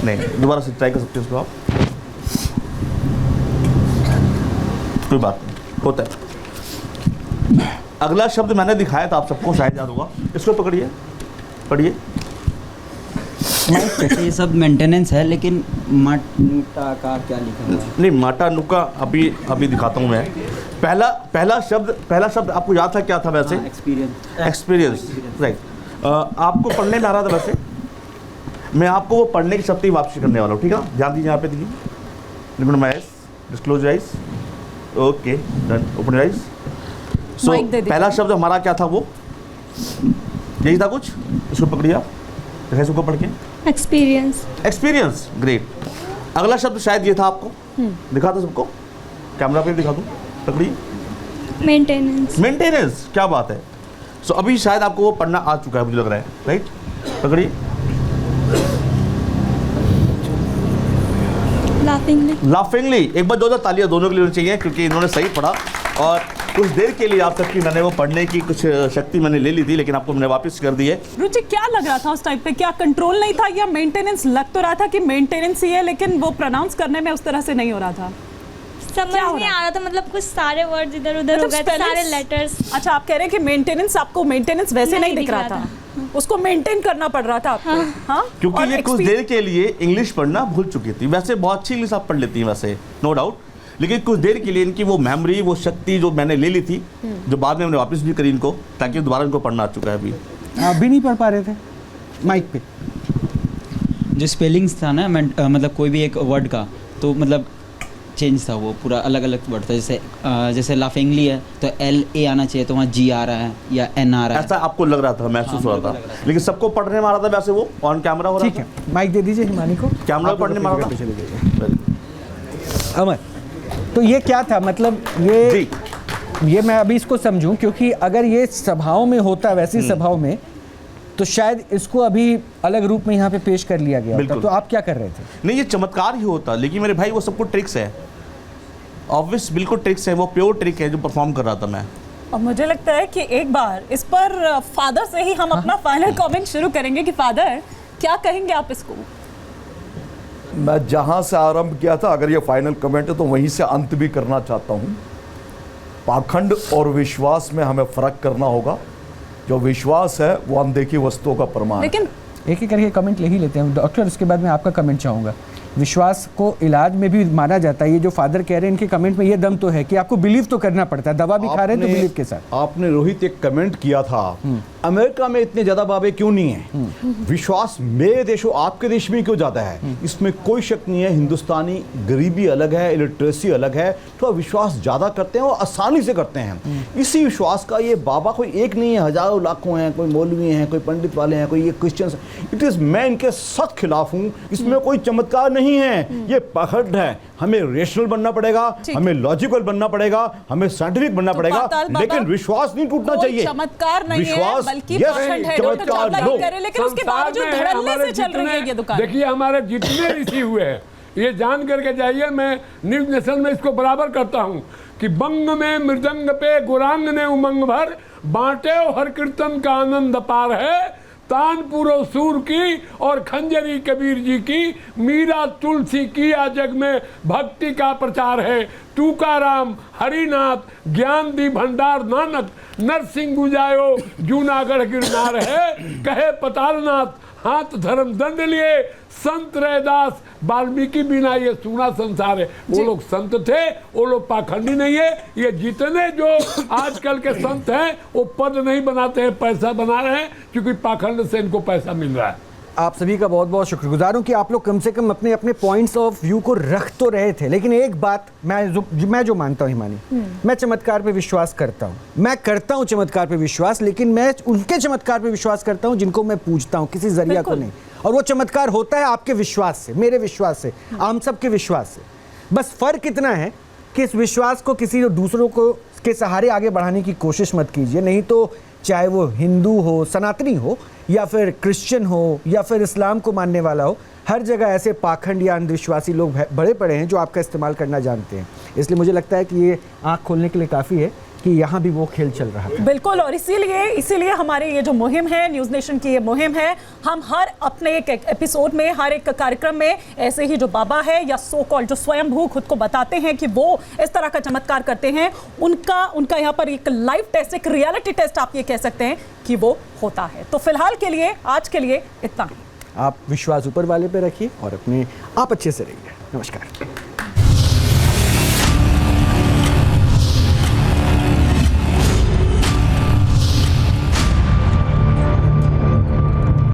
नहीं, दोबारा से ट्राई कर सकते हैं उसको आप, कोई बात नहीं, होता है। अगला शब्द मैंने दिखाया था आप सबको, शायद याद होगा, इसको पकड़िए, पढ़िए। ये सब मेंटेनेंस है, लेकिन माटा का क्या लिखा हुआ है? नहीं, माटा नुका अभी दिखाता हूँ मैं। पहला शब्द आपको याद था क्या था वैसे? Experience, right. आपको पढ़ने में आ रहा था वैसे, मैं आपको वो पढ़ने की शक्ति वापसी करने वाला हूँ, ठीक है? ध्यान दीजिए, यहाँ पे देखिए, open my eyes, just close your eyes, okay done, open your eyes. So पहला शब्द हमारा क्या था, वो यही था कुछ, इसको पकड़िए आप, दिखाइए इसको पढ़ के। Experience, great. अगला शब्द शायद ये था, आपको दिखा था सबको, कैमरा पे दिखा दूँ, पकड़िए। मेंटेनेंस, क्या बात है। सो अभी शायद आपको वो पढ़ना आ चुका है मुझे लग रहा है, राइट? पकड़िए। लाफिंगली, एक बार 2 तालियां दोनों के लिए होनी चाहिए, क्योंकि इन्होंने सही पढ़ा और कुछ देर के लिए आप सबकी मैंने वो पढ़ने की कुछ शक्ति मैंने ले ली थी, लेकिन आपको मैंने वापस कर दी है। रुचि, क्या लग रहा था उस टाइप पे? क्या कंट्रोल नहीं था, या मेंटेनेंस लग तो रहा था कि मेंटेनेंस ही है, लेकिन वो प्रोनाउंस करने में उस तरह से नहीं हो रहा था? समझ नहीं आ रहा था, मतलब कुछ सारे वर्ड्स इधर उधर हो गए थे, सारे लेटर्स। अच्छा, आप कह रहे हैं कि मेंटेनेंस, आपको मेंटेनेंस वैसे नहीं दिख रहा था, उसको मेंटेन करना पड़ रहा था आपको। हाँ? क्योंकि ये कुछ देर के लिए इंग्लिश पढ़ना भूल चुकी थी। वैसे बहुत अच्छी इंग्लिश आप पढ़ लेती हैं वैसे, नो डाउट, लेकिन कुछ देर के लिए इनकी वो मेमोरी, वो शक्ति जो मैंने ले ली थी, जो बाद में मैंने वापस भी करी इनको, ताकि दोबारा इनको पढ़ना आ चुका है। अभी नहीं पढ़ पा रहे थे माइक पे। जो स्पेलिंग्स था ना, मतलब कोई भी एक वर्ड का, तो मतलब चेंज था, वो पूरा अलग अलग वर्ड था। जैसे लाफिंगली है तो LA आना चाहिए, तो वहाँ G आ रहा है या N आ रहा है। ऐसा आपको लग रहा था, महसूस हो रहा था, लेकिन सबको पढ़ने में आ रहा था वैसे, वो ऑन कैमरा हो रहा था। ठीक है, माइक दे दीजिए हिमानी को, कैमरा पढ़ने में आ रहा था। अमर, तो ये क्या था, मतलब ये मैं अभी इसको समझूं, क्योंकि अगर ये सभाओं में होता, वैसी सभाओं में, तो शायद इसको अभी अलग रूप में यहाँ पे पेश कर लिया गया होता। तो आप क्या कर रहे थे? नहीं, ये चमत्कार ही होता, लेकिन मेरे भाई वो सबको ट्रिक्स है, ऑब्वियस बिल्कुल ट्रिक्स है, वो प्योर ट्रिक है जो परफॉर्म कर रहा था मैं। और मुझे लगता है कि एक बार इस पर फादर से ही हम अपना फाइनल कमेंट शुरू करेंगे कि फादर क्या कहेंगे आप इसको? मैं जहाँ से आरंभ किया था, अगर ये फाइनल कमेंट है तो वहीं से अंत भी करना चाहता हूँ। पाखंड और विश्वास में हमें फ़र्क करना होगा। जो विश्वास है वो अनदेखी वस्तुओं का प्रमाण। लेकिन एक एक करके कमेंट ले ही लेते हैं डॉक्टर, उसके बाद मैं आपका कमेंट चाहूँगा। विश्वास को इलाज में भी माना जाता है। ये जो फादर कह रहे हैं इनके कमेंट में ये दम तो है कि आपको बिलीव तो करना पड़ता है, दवा भी खा रहे हैं तो बिलीव के साथ। आपने रोहित एक कमेंट किया था, अमेरिका में इतने ज्यादा बाबे क्यों नहीं है, विश्वास मेरे देश और आपके देश में क्यों ज्यादा है, इसमें कोई शक नहीं है। हिंदुस्तानी गरीबी अलग है, इलिटरेसी अलग है, थोड़ा विश्वास ज्यादा करते हैं और आसानी से करते हैं। इसी विश्वास का ये बाबा कोई एक नहीं है, हजारों लाखों हैं, कोई मौलवी हैं, कोई पंडित वाले हैं, कोई ये क्रिश्चियंस। इट इज, मैं इनके सख्त खिलाफ हूँ, इसमें कोई चमत्कार नहीं है, ये पखंड है। हमें रेशनल बनना पड़ेगा, हमें लॉजिकल बनना पड़ेगा, हमें साइंटिफिक बनना पड़ेगा, लेकिन विश्वास नहीं टूटना चाहिए। चमत्कार नहीं है बल्कि पखंड है। डॉक्टर चावला ये कह रहे हैं, लेकिन उसके बावजूद धड़ल्ले से चल रही है ये दुकान। देखिए हमारे जितने ऋषि हुए हैं ये जान करके जाइए, मैं न्यूज नेशन में इसको बराबर करता हूँ कि बंग में मृदंग पे गुरांग ने उमंग भर बांटे हर कीर्तन का आनंद पार है। तानपुरो सूर की और खंजरी कबीर जी की, मीरा तुलसी की आ जग में भक्ति का प्रचार है। तुकाराम हरिनाथ ज्ञान दी भंडार नानक, नरसिंह गुजायो जूनागढ़ गिरनार है। कहे पतालनाथ हाथ धर्म दंड लिए, संत रैदास वाल्मीकि बिना ये सुना संसार है। वो लोग संत थे, वो लोग पाखंडी नहीं है। ये जितने जो आजकल के संत हैं वो पद नहीं बनाते हैं, पैसा बना रहे हैं, क्योंकि पाखंड से इनको पैसा मिल रहा है। आप सभी का बहुत बहुत शुक्रगुजार हूं कि आप लोग कम से कम अपने अपने पॉइंट्स ऑफ व्यू को रख तो रहे थे। लेकिन एक बात मैं जो मानता हूं हिमानी, मैं चमत्कार पे विश्वास करता हूं, मैं करता हूं चमत्कार पे विश्वास, लेकिन मैं उनके चमत्कार पे विश्वास करता हूं जिनको मैं पूजता हूं, किसी जरिया को नहीं। और वो चमत्कार होता है आपके विश्वास से, मेरे विश्वास से, हम सब के विश्वास से। बस फर्क इतना है कि इस विश्वास को किसी दूसरों को के सहारे आगे बढ़ाने की कोशिश मत कीजिए, नहीं तो चाहे वो हिंदू हो, सनातनी हो, या फिर क्रिश्चियन हो, या फिर इस्लाम को मानने वाला हो, हर जगह ऐसे पाखंड या अंधविश्वासी लोग बड़े पड़े हैं जो आपका इस्तेमाल करना जानते हैं। इसलिए मुझे लगता है कि ये आँख खोलने के लिए काफ़ी है कि यहाँ भी वो खेल चल रहा है। बिल्कुल, और इसीलिए हमारे ये जो मुहिम है, न्यूज़ नेशन की ये मुहिम है, हम हर अपने एक एपिसोड में, हर एक कार्यक्रम में ऐसे ही जो बाबा है या सो कॉल्ड जो स्वयंभू खुद को बताते हैं कि वो इस तरह का चमत्कार करते हैं, उनका यहाँ पर एक लाइव टेस्ट, एक रियलिटी टेस्ट आप ये कह सकते हैं कि वो होता है। तो फिलहाल के लिए, आज के लिए इतना ही। आप विश्वास ऊपर वाले पे रखिए और आप अच्छे से रहिए। नमस्कार।